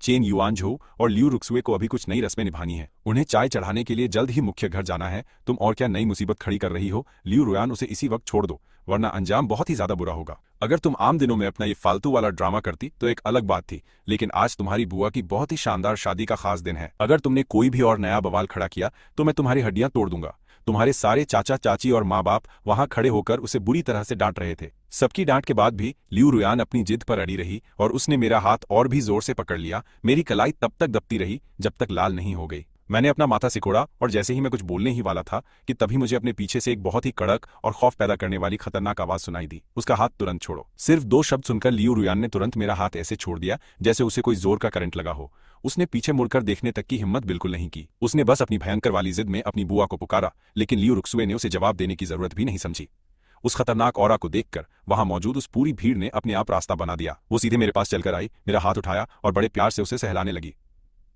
चेन युआनझू और लियू रुक्सुए को अभी कुछ नई रस्में निभानी है। उन्हें चाय चढ़ाने के लिए जल्द ही मुख्य घर जाना है। तुम और क्या नई मुसीबत खड़ी कर रही हो? लियू रुयान, उसे इसी वक्त छोड़ दो वरना अंजाम बहुत ही ज्यादा बुरा होगा। अगर तुम आम दिनों में अपना ये फालतू वाला ड्रामा करती तो एक अलग बात थी, लेकिन आज तुम्हारी बुआ की बहुत ही शानदार शादी का खास दिन है। अगर तुमने कोई भी और नया बवाल खड़ा किया तो मैं तुम्हारी हड्डियां तोड़ दूंगा। तुम्हारे सारे चाचा चाची और माँ बाप वहां खड़े होकर उसे बुरी तरह से डांट रहे थे। सबकी डांट के बाद भी लियू रुयान अपनी जिद पर अड़ी रही और उसने मेरा हाथ और भी जोर से पकड़ लिया। मेरी कलाई तब तक दबती रही जब तक लाल नहीं हो गई। मैंने अपना माथा सिकोड़ा और जैसे ही मैं कुछ बोलने ही वाला था कि तभी मुझे अपने पीछे से एक बहुत ही कड़क और खौफ पैदा करने वाली खतरनाक आवाज सुनाई दी, उसका हाथ तुरंत छोड़ो। सिर्फ 2 शब्द सुनकर लियू रुयान ने तुरंत मेरा हाथ ऐसे छोड़ दिया जैसे उसे कोई जोर का करंट लगा हो। उसने पीछे मुड़कर देखने तक की हिम्मत बिल्कुल नहीं की। उसने बस अपनी भयंकर वाली जिद में अपनी बुआ को पुकारा, लेकिन लियू रुक्सुए ने उसे जवाब देने की जरूरत भी नहीं समझी। उस खतरनाक ऑरा को देखकर वहां मौजूद उस पूरी भीड़ ने अपने आप रास्ता बना दिया। वो सीधे मेरे पास चलकर आई, मेरा हाथ उठाया और बड़े प्यार से उसे सहलाने लगी।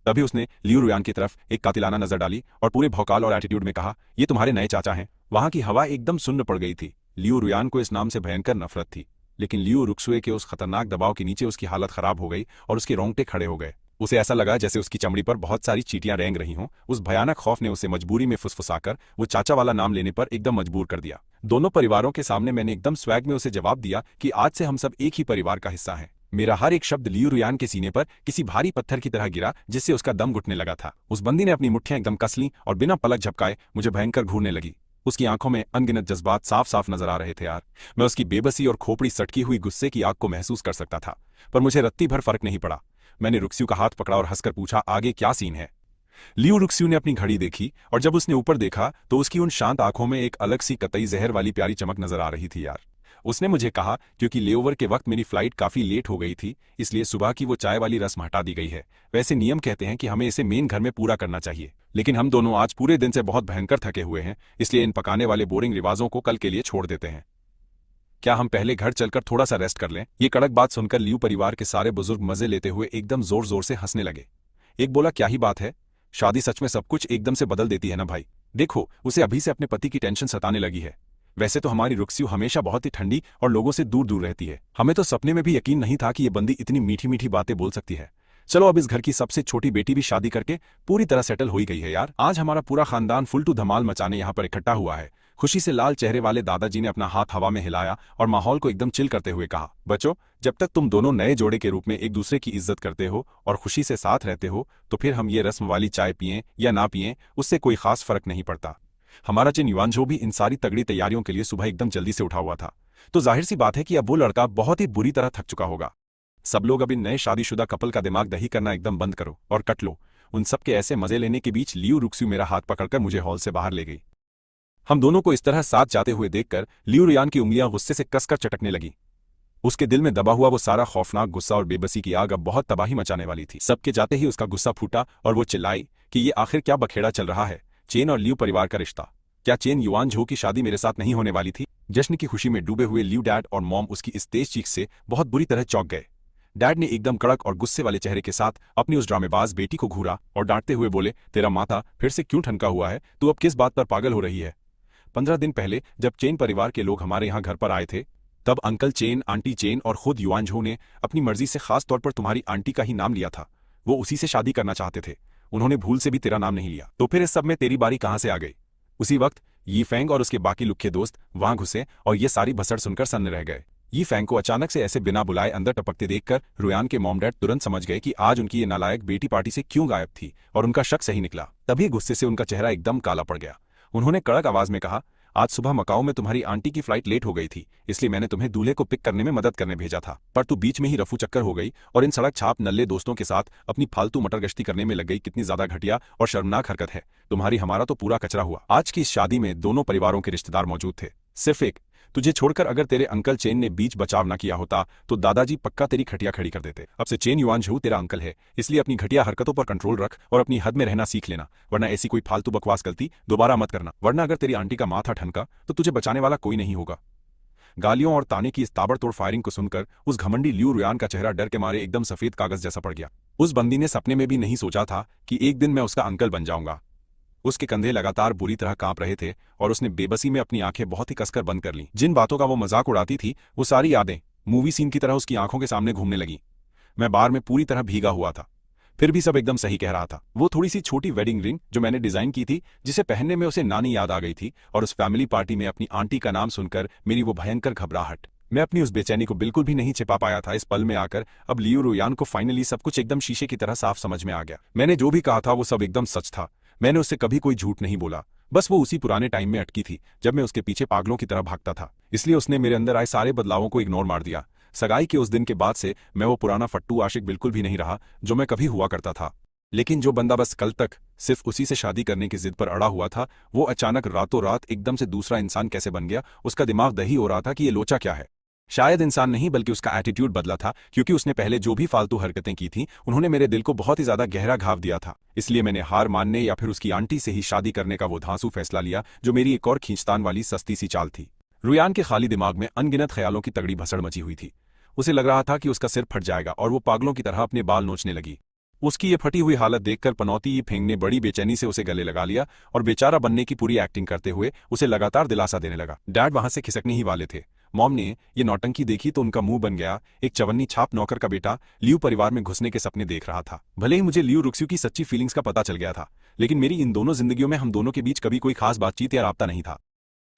तभी उसने लियू रुयान की तरफ एक कातिलाना नजर डाली और पूरे भौकाल और एटीट्यूड में कहा, ये तुम्हारे नए चाचा हैं। वहां की हवा एकदम सुन्न पड़ गई थी। लियू रुयान को इस नाम से भयंकर नफरत थी, लेकिन लियू रुक्सुए के उस खतरनाक दबाव के नीचे उसकी हालत खराब हो गई और उसके रोंगटे खड़े हो गए। उसे ऐसा लगा जैसे उसकी चमड़ी पर बहुत सारी चींटियां रेंग रही हों। उस भयानक खौफ ने उसे मजबूरी में फुसफुसाकर वो चाचा वाला नाम लेने पर एकदम मजबूर कर दिया। दोनों परिवारों के सामने मैंने एकदम स्वैग में उसे जवाब दिया कि आज से हम सब एक ही परिवार का हिस्सा हैं। मेरा हर एक शब्द लियू रुयान के सीने पर किसी भारी पत्थर की तरह गिरा, जिससे उसका दम घुटने लगा था। उस बंदी ने अपनी मुट्ठियां एकदम कस लीं और बिना पलक झपकाए मुझे भयंकर घूरने लगी। उसकी आंखों में अनगिनत जज्बात साफ साफ नजर आ रहे थे यार। मैं उसकी बेबसी और खोपड़ी सटकी हुई गुस्से की आग को महसूस कर सकता था, पर मुझे रत्ती भर फर्क नहीं पड़ा। मैंने रुक्स्यू का हाथ पकड़ा और हंसकर पूछा, आगे क्या सीन है? लियू रुक्स्यू ने अपनी घड़ी देखी और जब उसने ऊपर देखा तो उसकी उन शांत आंखों में एक अलग सी कतई जहर वाली प्यारी चमक नजर आ रही थी यार। उसने मुझे कहा क्योंकि लेओवर के वक्त मेरी फ्लाइट काफी लेट हो गई थी, इसलिए सुबह की वो चाय वाली रस्म हटा दी गई है। वैसे नियम कहते हैं कि हमें इसे मेन घर में पूरा करना चाहिए, लेकिन हम दोनों आज पूरे दिन से बहुत भयंकर थके हुए हैं, इसलिए इन पकाने वाले बोरिंग रिवाजों को कल के लिए छोड़ देते हैं। क्या हम पहले घर चलकर थोड़ा सा रेस्ट कर लें? ये कड़क बात सुनकर लियू परिवार के सारे बुजुर्ग मजे लेते हुए एकदम जोर जोर से हंसने लगे। एक बोला, क्या ही बात है, शादी सच में सब कुछ एकदम से बदल देती है ना भाई। देखो, उसे अभी से अपने पति की टेंशन सताने लगी है। वैसे तो हमारी रुक्स्यू हमेशा बहुत ही ठंडी और लोगों से दूर दूर रहती है। हमें तो सपने में भी यकीन नहीं था कि ये बंदी इतनी मीठी मीठी बातें बोल सकती है। चलो, अब इस घर की सबसे छोटी बेटी भी शादी करके पूरी तरह सेटल हो ही गई है यार। आज हमारा पूरा खानदान फुल टू धमाल मचाने यहाँ पर इकट्ठा हुआ है। खुशी से लाल चेहरे वाले दादाजी ने अपना हाथ हवा में हिलाया और माहौल को एकदम चिल करते हुए कहा, बच्चों, जब तक तुम दोनों नए जोड़े के रूप में एक दूसरे की इज्जत करते हो और खुशी से साथ रहते हो, तो फिर हम ये रस्म वाली चाय पिएं या ना पिएं, उससे कोई खास फर्क नहीं पड़ता। हमारा चेन युआनझो भी इन सारी तगड़ी तैयारियों के लिए सुबह एकदम जल्दी से उठा हुआ था, तो जाहिर सी बात है कि अब वो लड़का बहुत ही बुरी तरह थक चुका होगा। सब लोग अब इन नए शादीशुदा कपल का दिमाग दही करना एकदम बंद करो और कट लो। उन सब के ऐसे मजे लेने के बीच लियू रुक्स्यू मेरा हाथ पकड़कर मुझे हॉल से बाहर ले गई। हम दोनों को इस तरह साथ जाते हुए देखकर लियू रुयान की उंगलियां गुस्से से कसकर चटकने लगी। उसके दिल में दबा हुआ वो सारा खौफनाक गुस्सा और बेबसी की आग अब बहुत तबाही मचाने वाली थी। सबके जाते ही उसका गुस्सा फूटा और वो चिल्लाई कि ये आखिर क्या बखेड़ा चल रहा है। चेन और लियू परिवार का रिश्ता, क्या चेन युआनझो की शादी मेरे साथ नहीं होने वाली थी? जश्न की खुशी में डूबे हुए लियू डैड और मॉम उसकी इस तेज चीख से बहुत बुरी तरह चौंक गए। डैड ने एकदम कड़क और गुस्से वाले चेहरे के साथ अपनी उस ड्रामेबाज बेटी को घूरा और डांटते हुए बोले, तेरा माथा फिर से क्यों ठनका हुआ है? तू अब किस बात पर पागल हो रही है? 15 दिन पहले जब चेन परिवार के लोग हमारे यहाँ घर पर आए थे, तब अंकल चेन, आंटी चेन और खुद युआनझो ने अपनी मर्जी से खास तौर पर तुम्हारी आंटी का ही नाम लिया था। वो उसी से शादी करना चाहते थे। उन्होंने भूल से भी तेरा नाम नहीं लिया। तो फिर इस सब में तेरी बारी कहाँ से आ गई? उसी वक्त यी फैंग और उसके बाकी लुक्खे दोस्त वहां घुसे और ये सारी भसड़ सुनकर सन्न रह गए। यी फैंग को अचानक से ऐसे बिना बुलाए अंदर टपकते देखकर रुयान के मॉम डैड तुरंत समझ गए कि आज उनकी ये नालायक बेटी पार्टी से क्यों गायब थी, और उनका शक सही निकला। तभी गुस्से से उनका चेहरा एकदम काला पड़ गया। उन्होंने कड़क आवाज में कहा, आज सुबह मकाओ में तुम्हारी आंटी की फ्लाइट लेट हो गई थी, इसलिए मैंने तुम्हें दूल्हे को पिक करने में मदद करने भेजा था, पर तू बीच में ही रफू चक्कर हो गई और इन सड़क छाप नल्ले दोस्तों के साथ अपनी फालतू मटर गश्ती करने में लग गई। कितनी ज्यादा घटिया और शर्मनाक हरकत है तुम्हारी। हमारा तो पूरा कचरा हुआ। आज की इस शादी में दोनों परिवारों के रिश्तेदार मौजूद थे, सिर्फ एक तुझे छोड़कर। अगर तेरे अंकल चेन ने बीच बचाव न किया होता तो दादाजी पक्का तेरी खटिया खड़ी कर देते। अब से चेन युआनझो तेरा अंकल है, इसलिए अपनी घटिया हरकतों पर कंट्रोल रख और अपनी हद में रहना सीख लेना, वरना ऐसी कोई फालतू बकवास गलती दोबारा मत करना, वरना अगर तेरी आंटी का माथा ठनका तो तुझे बचाने वाला कोई नहीं होगा। गालियों और ताने की इस ताबड़तोड़ फायरिंग को सुनकर उस घमंडी लियू रुयान का चेहरा डर के मारे एकदम सफेद कागज जैसा पड़ गया। उस बंदी ने सपने में भी नहीं सोचा था कि एक दिन मैं उसका अंकल बन जाऊंगा। उसके कंधे लगातार बुरी तरह कांप रहे थे और उसने बेबसी में अपनी आंखें बहुत ही कसकर बंद कर लीं। जिन बातों का वो मजाक उड़ाती थी वो सारी यादें मूवी सीन की तरह उसकी आंखों के सामने घूमने लगीं। मैं बार में पूरी तरह भीगा हुआ था, फिर भी सब एकदम सही कह रहा था। वो थोड़ी सी छोटी वेडिंग रिंग जो मैंने डिजाइन की थी, जिसे पहनने में उसे नानी याद आ गई थी, और उस फैमिली पार्टी में अपनी आंटी का नाम सुनकर मेरी वो भयंकर घबराहट। मैं अपनी उस बेचैनी को बिल्कुल भी नहीं छिपा पाया था। इस पल में आकर अब लियू रुयान को फाइनली सब कुछ एकदम शीशे की तरह साफ समझ में आ गया। मैंने जो भी कहा था वो सब एकदम सच था। मैंने उससे कभी कोई झूठ नहीं बोला, बस वो उसी पुराने टाइम में अटकी थी जब मैं उसके पीछे पागलों की तरह भागता था। इसलिए उसने मेरे अंदर आए सारे बदलावों को इग्नोर मार दिया। सगाई के उस दिन के बाद से मैं वो पुराना फट्टू आशिक बिल्कुल भी नहीं रहा जो मैं कभी हुआ करता था। लेकिन जो बंदा बस कल तक सिर्फ उसी से शादी करने की जिद पर अड़ा हुआ था, वो अचानक रातों रात एकदम से दूसरा इंसान कैसे बन गया? उसका दिमाग दही हो रहा था कि ये लोचा क्या है। शायद इंसान नहीं बल्कि उसका एटीट्यूड बदला था, क्योंकि उसने पहले जो भी फालतू हरकतें की थीं उन्होंने मेरे दिल को बहुत ही ज्यादा गहरा घाव दिया था। इसलिए मैंने हार मानने या फिर उसकी आंटी से ही शादी करने का वो धांसू फैसला लिया, जो मेरी एक और खींचतान वाली सस्ती सी चाल थी। रुयान के खाली दिमाग में अनगिनत ख्यालों की तगड़ी भसड़ मची हुई थी। उसे लग रहा था कि उसका सिर फट जाएगा और वो पागलों की तरह अपने बाल नोचने लगी। उसकी ये फटी हुई हालत देखकर पनौती यी फेंग ने बड़ी बेचैनी से उसे गले लगा लिया और बेचारा बनने की पूरी एक्टिंग करते हुए उसे लगातार दिलासा देने लगा। डैड वहां से खिसकने ही वाले थे। मॉम ने ये नौटंकी देखी तो उनका मुंह बन गया। एक चवन्नी छाप नौकर का बेटा लियू परिवार में घुसने के सपने देख रहा था। भले ही मुझे लियू रुक्स्यू की सच्ची फीलिंग्स का पता चल गया था, लेकिन मेरी इन दोनों जिंदगियों में हम दोनों के बीच कभी कोई खास बातचीत या राब्ता नहीं था।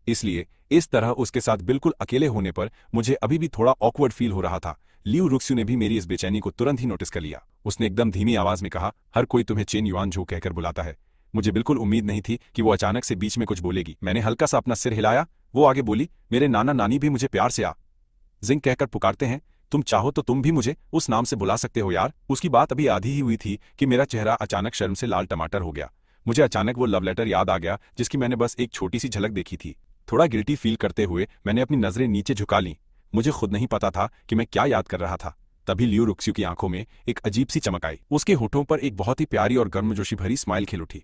इसलिए इस तरह उसके साथ बिल्कुल अकेले होने पर मुझे अभी भी थोड़ा ऑकवर्ड फील हो रहा था। लियू रुक्स्यू ने भी मेरी इस बेचैनी को तुरंत ही नोटिस कर लिया। उसने एकदम धीमी आवाज में कहा, हर कोई तुम्हें चेन युआनझो कहकर बुलाता है। मुझे बिल्कुल उम्मीद नहीं थी कि वो अचानक से बीच में कुछ बोलेगी। मैंने हल्का सा अपना सिर हिलाया। वो आगे बोली, मेरे नाना नानी भी मुझे प्यार से आ जिंग कहकर पुकारते हैं। तुम चाहो तो तुम भी मुझे उस नाम से बुला सकते हो यार। उसकी बात अभी आधी ही हुई थी कि मेरा चेहरा अचानक शर्म से लाल टमाटर हो गया। मुझे अचानक वो लव लेटर याद आ गया जिसकी मैंने बस एक छोटी सी झलक देखी थी। थोड़ा गिल्टी फील करते हुए मैंने अपनी नजरें नीचे झुका लीं। मुझे खुद नहीं पता था कि मैं क्या याद कर रहा था। तभी लियू रुक्स्यू की आंखों में एक अजीब सी चमक आई। उसके होठों पर एक बहुत ही प्यारी और गर्मजोशी भरी स्माइल खिल उठी।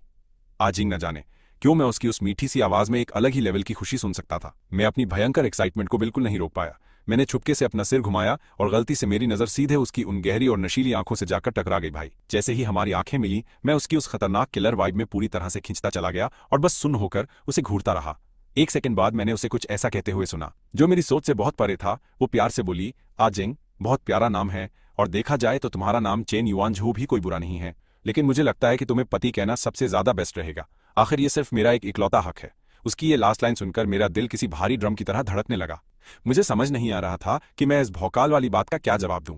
आज ही न जाने क्यों मैं उसकी उस मीठी सी आवाज में एक अलग ही लेवल की खुशी सुन सकता था। मैं अपनी भयंकर एक्साइटमेंट को बिल्कुल नहीं रोक पाया। मैंने छुपके से अपना सिर घुमाया और गलती से मेरी नजर सीधे उसकी उन गहरी और नशीली आंखों से जाकर टकरा गई। भाई, जैसे ही हमारी आंखें मिली मैं उसकी उस खतरनाक किलर वाइब में पूरी तरह से खिंचता चला गया और बस सुन्न होकर उसे घूरता रहा। एक सेकंड बाद मैंने उसे कुछ ऐसा कहते हुए सुना जो मेरी सोच से बहुत परे था। वो प्यार से बोली, आजिंग, बहुत प्यारा नाम है और देखा जाए तो तुम्हारा नाम चेन युआन झू भी कोई बुरा नहीं है, लेकिन मुझे लगता है कि तुम्हें पति कहना सबसे ज्यादा बेस्ट रहेगा। आखिर ये सिर्फ मेरा एक इकलौता हक है। उसकी ये लास्ट लाइन सुनकर मेरा दिल किसी भारी ड्रम की तरह धड़कने लगा। मुझे समझ नहीं आ रहा था कि मैं इस भौकाल वाली बात का क्या जवाब दूं।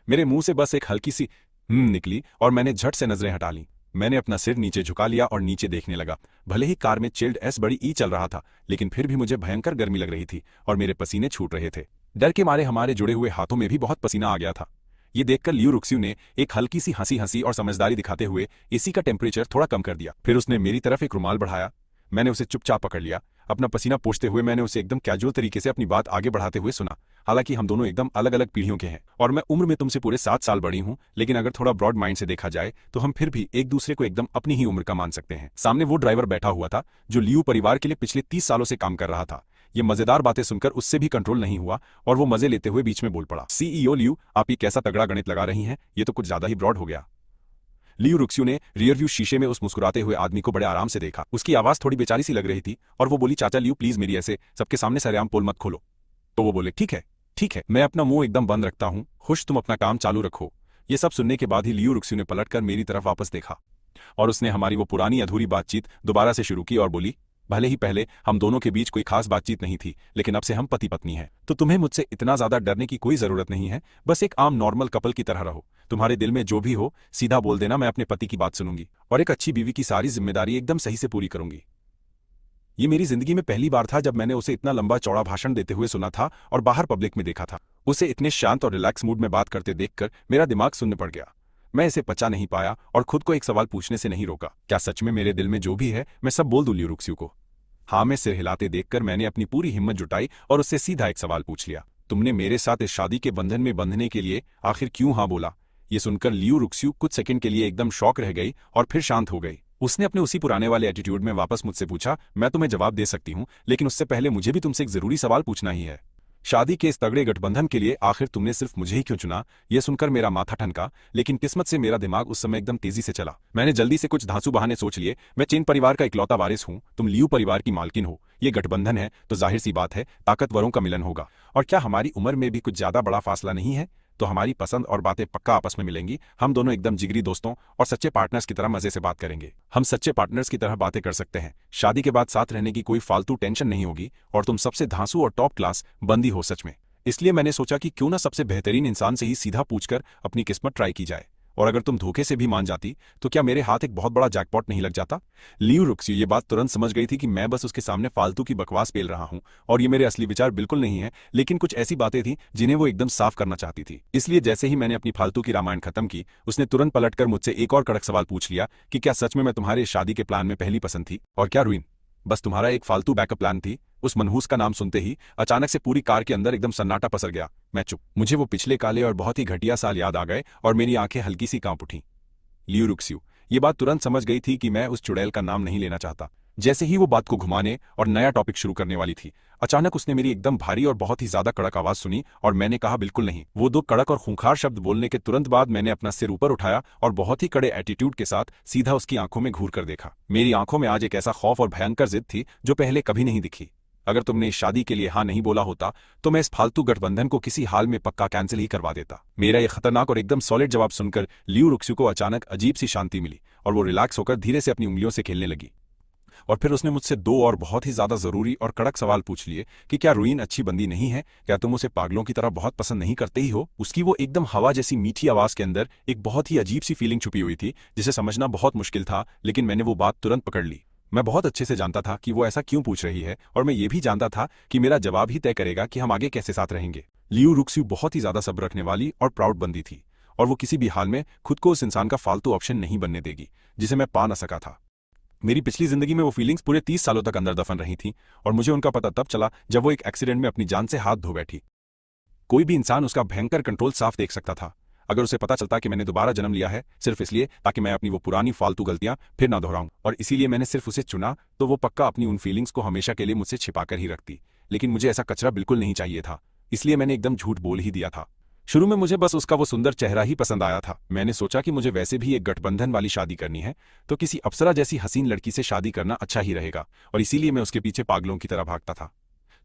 मेरे मुंह से बस एक हल्की सी निकली और मैंने झट से नजरें हटा लीं। मैंने अपना सिर नीचे झुका लिया और नीचे देखने लगा। भले ही कार में चिल्ड एस बड़ी ई चल रहा था, लेकिन फिर भी मुझे भयंकर गर्मी लग रही थी और मेरे पसीने छूट रहे थे। डर के मारे हमारे जुड़े हुए हाथों में भी बहुत पसीना आ गया था। ये देखकर लियू रुक्स्यू ने एक हल्की सी हंसी हंसी और समझदारी दिखाते हुए एसी का टेम्परेचर थोड़ा कम कर दिया। फिर उसने मेरी तरफ एक रुमाल बढ़ाया। मैंने उसे चुपचाप पकड़ लिया। अपना पसीना पोंछते हुए मैंने उसे एकदम कैजुअल तरीके से अपनी बात आगे बढ़ाते हुए सुना। हालांकि हम दोनों एकदम अलग अलग पीढ़ियों के हैं और मैं उम्र में तुमसे पूरे 7 साल बड़ी हूं, लेकिन अगर थोड़ा ब्रॉड माइंड से देखा जाए तो हम फिर भी एक दूसरे को एकदम अपनी ही उम्र का मान सकते हैं। सामने वो ड्राइवर बैठा हुआ था जो लियू परिवार के लिए पिछले 30 सालों से काम कर रहा था। ये मजेदार बातें सुनकर उससे भी कंट्रोल नहीं हुआ और वो मजे लेते हुए बीच में बोल पड़ा, सीईओ लियू, आप ही कैसा तगड़ा गणित लगा रही हैं, ये तो कुछ ज्यादा ही ब्रॉड हो गया। लियू रुक्स्यू ने रियरव्यू शीशे में उस मुस्कुराते हुए आदमी को बड़े आराम से देखा। उसकी आवाज थोड़ी बेचारी सी लग रही थी और वो बोली, चाचा लियू प्लीज मेरी ऐसे सबके सामने सरेआम पोल मत खोलो। तो वो बोले, ठीक है, मैं अपना मुंह एकदम बंद रखता हूं, खुश, तुम अपना काम चालू रखो। ये सब सुनने के बाद ही लियू रुक्स्यू ने पलटकर मेरी तरफ वापस देखा और उसने हमारी वो पुरानी अधूरी बातचीत दोबारा से शुरू की और बोली, भले ही पहले हम दोनों के बीच कोई खास बातचीत नहीं थी, लेकिन अब से हम पति पत्नी हैं, तो तुम्हें मुझसे इतना ज्यादा डरने की कोई जरूरत नहीं है। बस एक आम नॉर्मल कपल की तरह रहो। तुम्हारे दिल में जो भी हो सीधा बोल देना, मैं अपने पति की बात सुनूंगी और एक अच्छी बीवी की सारी जिम्मेदारी एकदम सही से पूरी करूंगी। ये मेरी जिंदगी में पहली बार था जब मैंने उसे इतना लंबा चौड़ा भाषण देते हुए सुना था और बाहर पब्लिक में देखा था। उसे इतने शांत और रिलैक्स मूड में बात करते देखकर मेरा दिमाग सुन्न पड़ गया। मैं इसे पचा नहीं पाया और खुद को एक सवाल पूछने से नहीं रोका, क्या सच में मेरे दिल में जो भी है मैं सब बोल दूं लियू रुक्स्यू को? हाँ, में सिर हिलाते देखकर मैंने अपनी पूरी हिम्मत जुटाई और उससे सीधा एक सवाल पूछ लिया, तुमने मेरे साथ इस शादी के बंधन में बंधने के लिए आखिर क्यों हाँ बोला? ये सुनकर लियू रुक्स्यू कुछ सेकंड के लिए एकदम शॉक रह गई और फिर शांत हो गई। उसने अपने उसी पुराने वाले एटीट्यूड में वापस मुझसे पूछा, मैं तुम्हें जवाब दे सकती हूँ, लेकिन उससे पहले मुझे भी तुमसे एक जरूरी सवाल पूछना ही है। शादी के इस तगड़े गठबंधन के लिए आखिर तुमने सिर्फ मुझे ही क्यों चुना? यह सुनकर मेरा माथा ठनका, लेकिन किस्मत से मेरा दिमाग उस समय एकदम तेजी से चला। मैंने जल्दी से कुछ धांसू बहाने सोच लिए। मैं चेन परिवार का इकलौता वारिस हूं, तुम लियू परिवार की मालकिन हो। ये गठबंधन है तो जाहिर सी बात है ताकतवरों का मिलन होगा। और क्या हमारी उम्र में भी कुछ ज्यादा बड़ा फासला नहीं है? तो हमारी पसंद और बातें पक्का आपस में मिलेंगी। हम दोनों एकदम जिगरी दोस्तों और सच्चे पार्टनर्स की तरह मजे से बात करेंगे। हम सच्चे पार्टनर्स की तरह बातें कर सकते हैं। शादी के बाद साथ रहने की कोई फालतू टेंशन नहीं होगी और तुम सबसे धांसू और टॉप क्लास बंदी हो सच में। इसलिए मैंने सोचा कि क्यों ना सबसे बेहतरीन इंसान से ही सीधा पूछकर अपनी किस्मत ट्राई की जाए, और अगर तुम धोखे से भी मान जाती तो क्या मेरे हाथ एक बहुत बड़ा जैकपॉट नहीं लग जाता? लियू रुक्स्यू ये बात तुरंत समझ गई थी कि मैं बस उसके सामने फालतू की बकवास पेल रहा हूं और ये मेरे असली विचार बिल्कुल नहीं है, लेकिन कुछ ऐसी बातें थी जिन्हें वो एकदम साफ करना चाहती थी। इसलिए जैसे ही मैंने अपनी फालतू की रामायण खत्म की, उसने तुरंत पलटकर मुझसे एक और कड़क सवाल पूछ लिया कि क्या सच में मैं तुम्हारे इस शादी के प्लान में पहली पसंद थी? और क्या रुइन बस तुम्हारा एक फालतू बैकअप प्लान थी? उस मनहूस का नाम सुनते ही अचानक से पूरी कार के अंदर एकदम सन्नाटा पसर गया। मैं चुप। मुझे वो पिछले काले और बहुत ही घटिया साल याद आ गए और मेरी आंखें हल्की सी कांप उठीं। लियू रुक्स्यू ये बात तुरंत समझ गई थी कि मैं उस चुड़ैल का नाम नहीं लेना चाहता। जैसे ही वो बात को घुमाने और नया टॉपिक शुरू करने वाली थी, अचानक उसने मेरी एकदम भारी और बहुत ही ज्यादा कड़क आवाज सुनी और मैंने कहा, बिल्कुल नहीं। वो दो कड़क और खूंखार शब्द बोलने के तुरंत बाद मैंने अपना सिर ऊपर उठाया और बहुत ही कड़े एटीट्यूड के साथ सीधा उसकी आंखों में घूर कर देखा। मेरी आंखों में आज एक ऐसा खौफ और भयंकर जिद थी जो पहले कभी नहीं दिखी। अगर तुमने इस शादी के लिए हाँ नहीं बोला होता तो मैं इस फालतू गठबंधन को किसी हाल में पक्का कैंसिल ही करवा देता। मेरा यह खतरनाक और एकदम सॉलिड जवाब सुनकर लियू रुक्स्यू को अचानक अजीब सी शांति मिली और वो रिलैक्स होकर धीरे से अपनी उंगलियों से खेलने लगी। और फिर उसने मुझसे दो और बहुत ही ज्यादा जरूरी और कड़क सवाल पूछ लिए कि क्या रुइन अच्छी बंदी नहीं है? क्या तुम उसे पागलों की तरह बहुत पसंद नहीं करते ही हो? उसकी वो एकदम हवा जैसी मीठी आवाज के अंदर एक बहुत ही अजीब सी फीलिंग छुपी हुई थी जिसे समझना बहुत मुश्किल था, लेकिन मैंने वो बात तुरंत पकड़ ली। मैं बहुत अच्छे से जानता था कि वो ऐसा क्यों पूछ रही है और मैं ये भी जानता था कि मेरा जवाब ही तय करेगा कि हम आगे कैसे साथ रहेंगे। लियू रुक्स्यू बहुत ही ज्यादा सब्र रखने वाली और प्राउड बंदी थी और वो किसी भी हाल में खुद को उस इंसान का फालतू ऑप्शन नहीं बनने देगी जिसे मैं पा न सका था। मेरी पिछली जिंदगी में वो फीलिंग्स पूरे 30 सालों तक अंदर दफन रही थीं और मुझे उनका पता तब चला जब वो एक एक्सीडेंट में अपनी जान से हाथ धो बैठी। कोई भी इंसान उसका भयंकर कंट्रोल साफ देख सकता था। अगर उसे पता चलता कि मैंने दोबारा जन्म लिया है सिर्फ इसलिए ताकि मैं अपनी वो पुरानी फालतू गलतियां फिर ना दोहराऊं और इसीलिए मैंने सिर्फ उसे चुना, तो वो पक्का अपनी उन फीलिंग्स को हमेशा के लिए मुझसे छिपाकर ही रखती। लेकिन मुझे ऐसा कचरा बिल्कुल नहीं चाहिए था, इसलिए मैंने एकदम झूठ बोल ही दिया था। शुरू में मुझे बस उसका वो सुंदर चेहरा ही पसंद आया था। मैंने सोचा कि मुझे वैसे भी एक गठबंधन वाली शादी करनी है, तो किसी अप्सरा जैसी हसीन लड़की से शादी करना अच्छा ही रहेगा, और इसीलिए मैं उसके पीछे पागलों की तरह भागता था।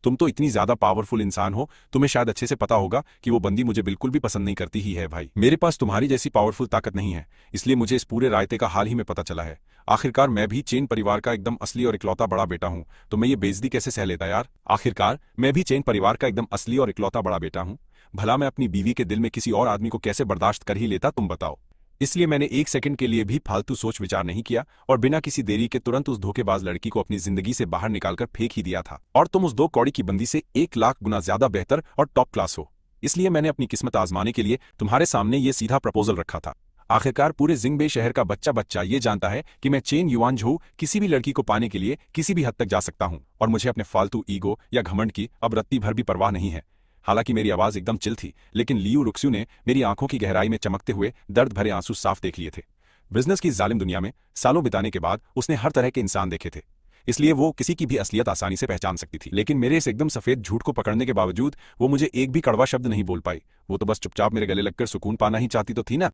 तुम तो इतनी ज्यादा पावरफुल इंसान हो, तुम्हें शायद अच्छे से पता होगा कि वो बंदी मुझे बिल्कुल भी पसंद नहीं करती ही है भाई। मेरे पास तुम्हारी जैसी पावरफुल ताकत नहीं है, इसलिए मुझे इस पूरे रायते का हाल ही में पता चला है। आखिरकार मैं भी चेन परिवार का एकदम असली और इकलौता बड़ा बेटा हूं, तो मैं ये बेइज्जती कैसे सह लेता यार। आखिरकार मैं भी चेन परिवार का एकदम असली और इकलौता बड़ा बेटा हूं, भला मैं अपनी बीवी के दिल में किसी और आदमी को कैसे बर्दाश्त कर ही लेता, तुम बताओ। इसलिए मैंने एक सेकंड के लिए भी फालतू सोच विचार नहीं किया और बिना किसी देरी के तुरंत उस धोखेबाज लड़की को अपनी जिंदगी से बाहर निकालकर फेंक ही दिया था। और तुम उस 2 कौड़ी की बंदी से 1 लाख गुना ज्यादा बेहतर और टॉप क्लास हो, इसलिए मैंने अपनी किस्मत आजमाने के लिए तुम्हारे सामने ये सीधा प्रपोजल रखा था। आखिरकार पूरे जिंगबे शहर का बच्चा बच्चा ये जानता है कि मैं चेन युआन झू किसी भी लड़की को पाने के लिए किसी भी हद तक जा सकता हूं, और मुझे अपने फालतू ईगो या घमंड की अब रत्ती भर भी परवाह नहीं है। हालांकि मेरी आवाज एकदम चिल थी, लेकिन लियू रुक्स्यू ने मेरी आंखों की गहराई में चमकते हुए दर्द भरे आंसू साफ देख लिए थे। बिजनेस की जालिम दुनिया में सालों बिताने के बाद उसने हर तरह के इंसान देखे थे, इसलिए वो किसी की भी असलियत आसानी से पहचान सकती थी। लेकिन मेरे इस एकदम सफेद झूठ को पकड़ने के बावजूद वो मुझे एक भी कड़वा शब्द नहीं बोल पाई। वो तो बस चुपचाप मेरे गले लगकर सुकून पाना ही चाहती तो थी ना।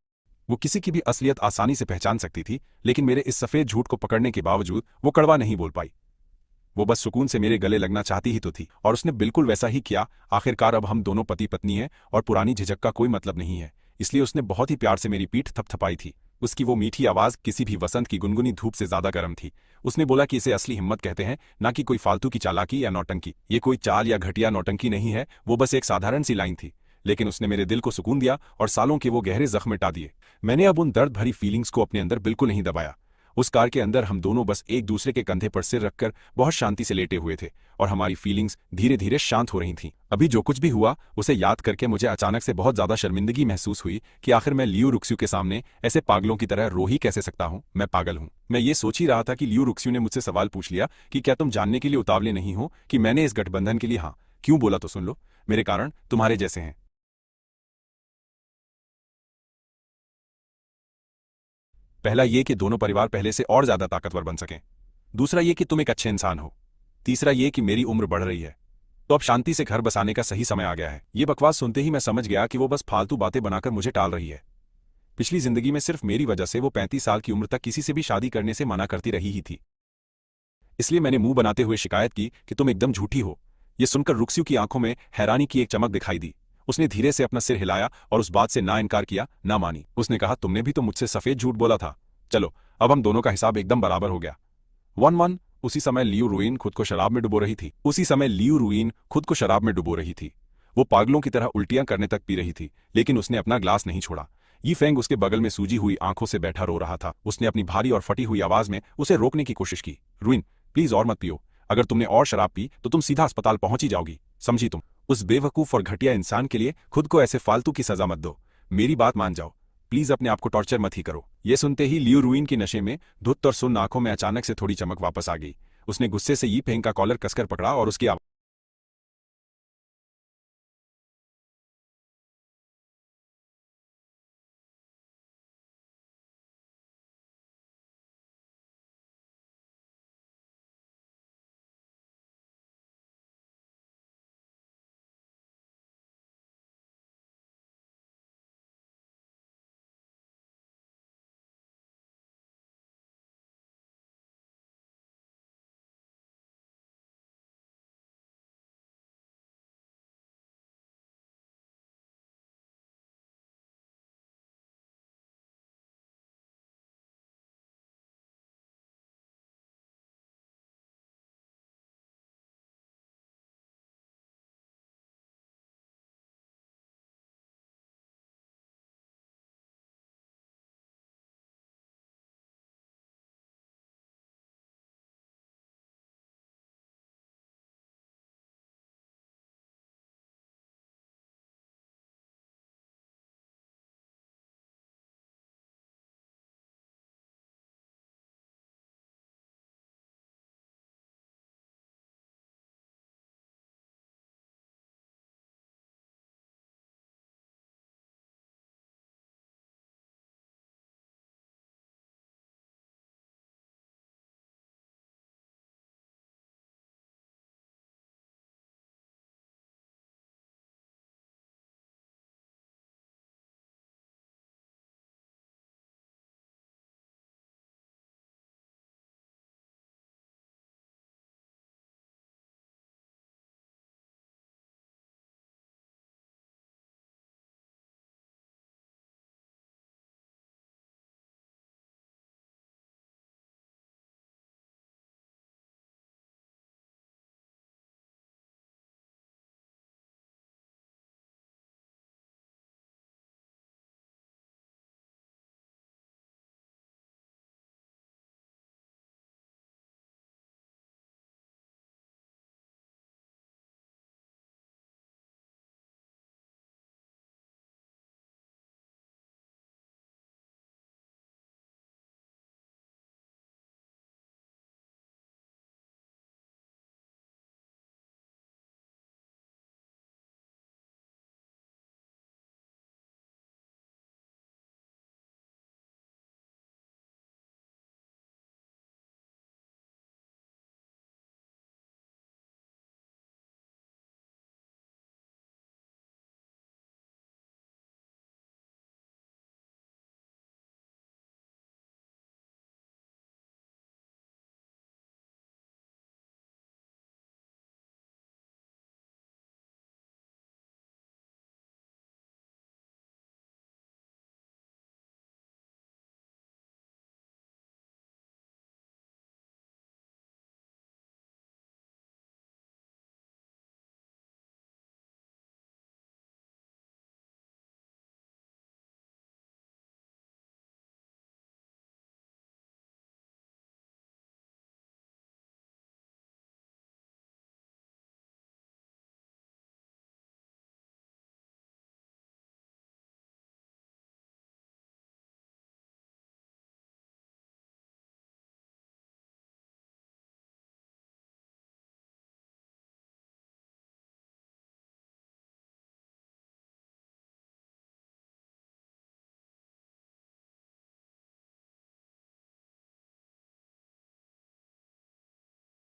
वो किसी की भी असलियत आसानी से पहचान सकती थी, लेकिन मेरे इस सफेद झूठ को पकड़ने के बावजूद वो कड़वा नहीं बोल पाई। वो बस सुकून से मेरे गले लगना चाहती ही तो थी, और उसने बिल्कुल वैसा ही किया। आखिरकार अब हम दोनों पति पत्नी हैं और पुरानी झिझक का कोई मतलब नहीं है, इसलिए उसने बहुत ही प्यार से मेरी पीठ थपथपाई थी। उसकी वो मीठी आवाज किसी भी वसंत की गुनगुनी धूप से ज्यादा गर्म थी। उसने बोला कि इसे असली हिम्मत कहते हैं, ना कि कोई फालतू की चालाकी या नौटंकी। ये कोई चाल या घटिया नौटंकी नहीं है, वो बस एक साधारण सी लाइन थी, लेकिन उसने मेरे दिल को सुकून दिया और सालों के वो गहरे जख्म मिटा दिए। मैंने अब उन दर्द भरी फीलिंग्स को अपने अंदर बिल्कुल नहीं दबाया। उस कार के अंदर हम दोनों बस एक दूसरे के कंधे पर सिर रखकर बहुत शांति से लेटे हुए थे, और हमारी फीलिंग्स धीरे धीरे शांत हो रही थीं। अभी जो कुछ भी हुआ उसे याद करके मुझे अचानक से बहुत ज्यादा शर्मिंदगी महसूस हुई कि आखिर मैं लियू रुक्स्यू के सामने ऐसे पागलों की तरह रो ही कैसे सकता हूं। मैं पागल हूं। मैं ये सोच ही रहा था कि लियू रुक्स्यू ने मुझसे सवाल पूछ लिया कि क्या तुम जानने के लिए उतावले नहीं हो कि मैंने इस गठबंधन के लिए हाँ क्यों बोला, तो सुन लो, मेरे कारण तुम्हारे जैसे हैं। पहला ये कि दोनों परिवार पहले से और ज्यादा ताकतवर बन सकें। दूसरा ये कि तुम एक अच्छे इंसान हो। तीसरा ये कि मेरी उम्र बढ़ रही है, तो अब शांति से घर बसाने का सही समय आ गया है। ये बकवास सुनते ही मैं समझ गया कि वो बस फालतू बातें बनाकर मुझे टाल रही है। पिछली जिंदगी में सिर्फ मेरी वजह से वो 35 साल की उम्र तक किसी से भी शादी करने से मना करती रही ही थी। इसलिए मैंने मुंह बनाते हुए शिकायत की कि तुम एकदम झूठी हो। ये सुनकर रुक्स्यू की आंखों में हैरानी की एक चमक दिखाई दी। उसने धीरे से अपना सिर हिलाया और उस बात से ना इनकार किया ना मानी। उसने कहा, तुमने भी तो मुझसे सफेद झूठ बोला था। चलो, अब हम दोनों का हिसाब एकदम बराबर हो गया। 1-1। उसी समय लियू रुइन खुद को शराब में डुबो रही थी। वो पागलों की तरह उल्टियां करने तक पी रही थी, लेकिन उसने अपना ग्लास नहीं छोड़ा। यी फेंग उसके बगल में सूजी हुई आंखों से बैठा रो रहा था। उसने अपनी भारी और फटी हुई आवाज में उसे रोकने की कोशिश की। रुइन, प्लीज और मत पियो। अगर तुमने और शराब पी तो तुम सीधा अस्पताल पहुंच ही जाओगी, समझी तुम? उस बेवकूफ और घटिया इंसान के लिए खुद को ऐसे फालतू की सजा मत दो। मेरी बात मान जाओ, प्लीज अपने आप को टॉर्चर मत ही करो। ये सुनते ही लियू रुइन की नशे में धुत और सुन्न आंखों में अचानक से थोड़ी चमक वापस आ गई। उसने गुस्से से यी फेंग का कॉलर कसकर पकड़ा और उसकी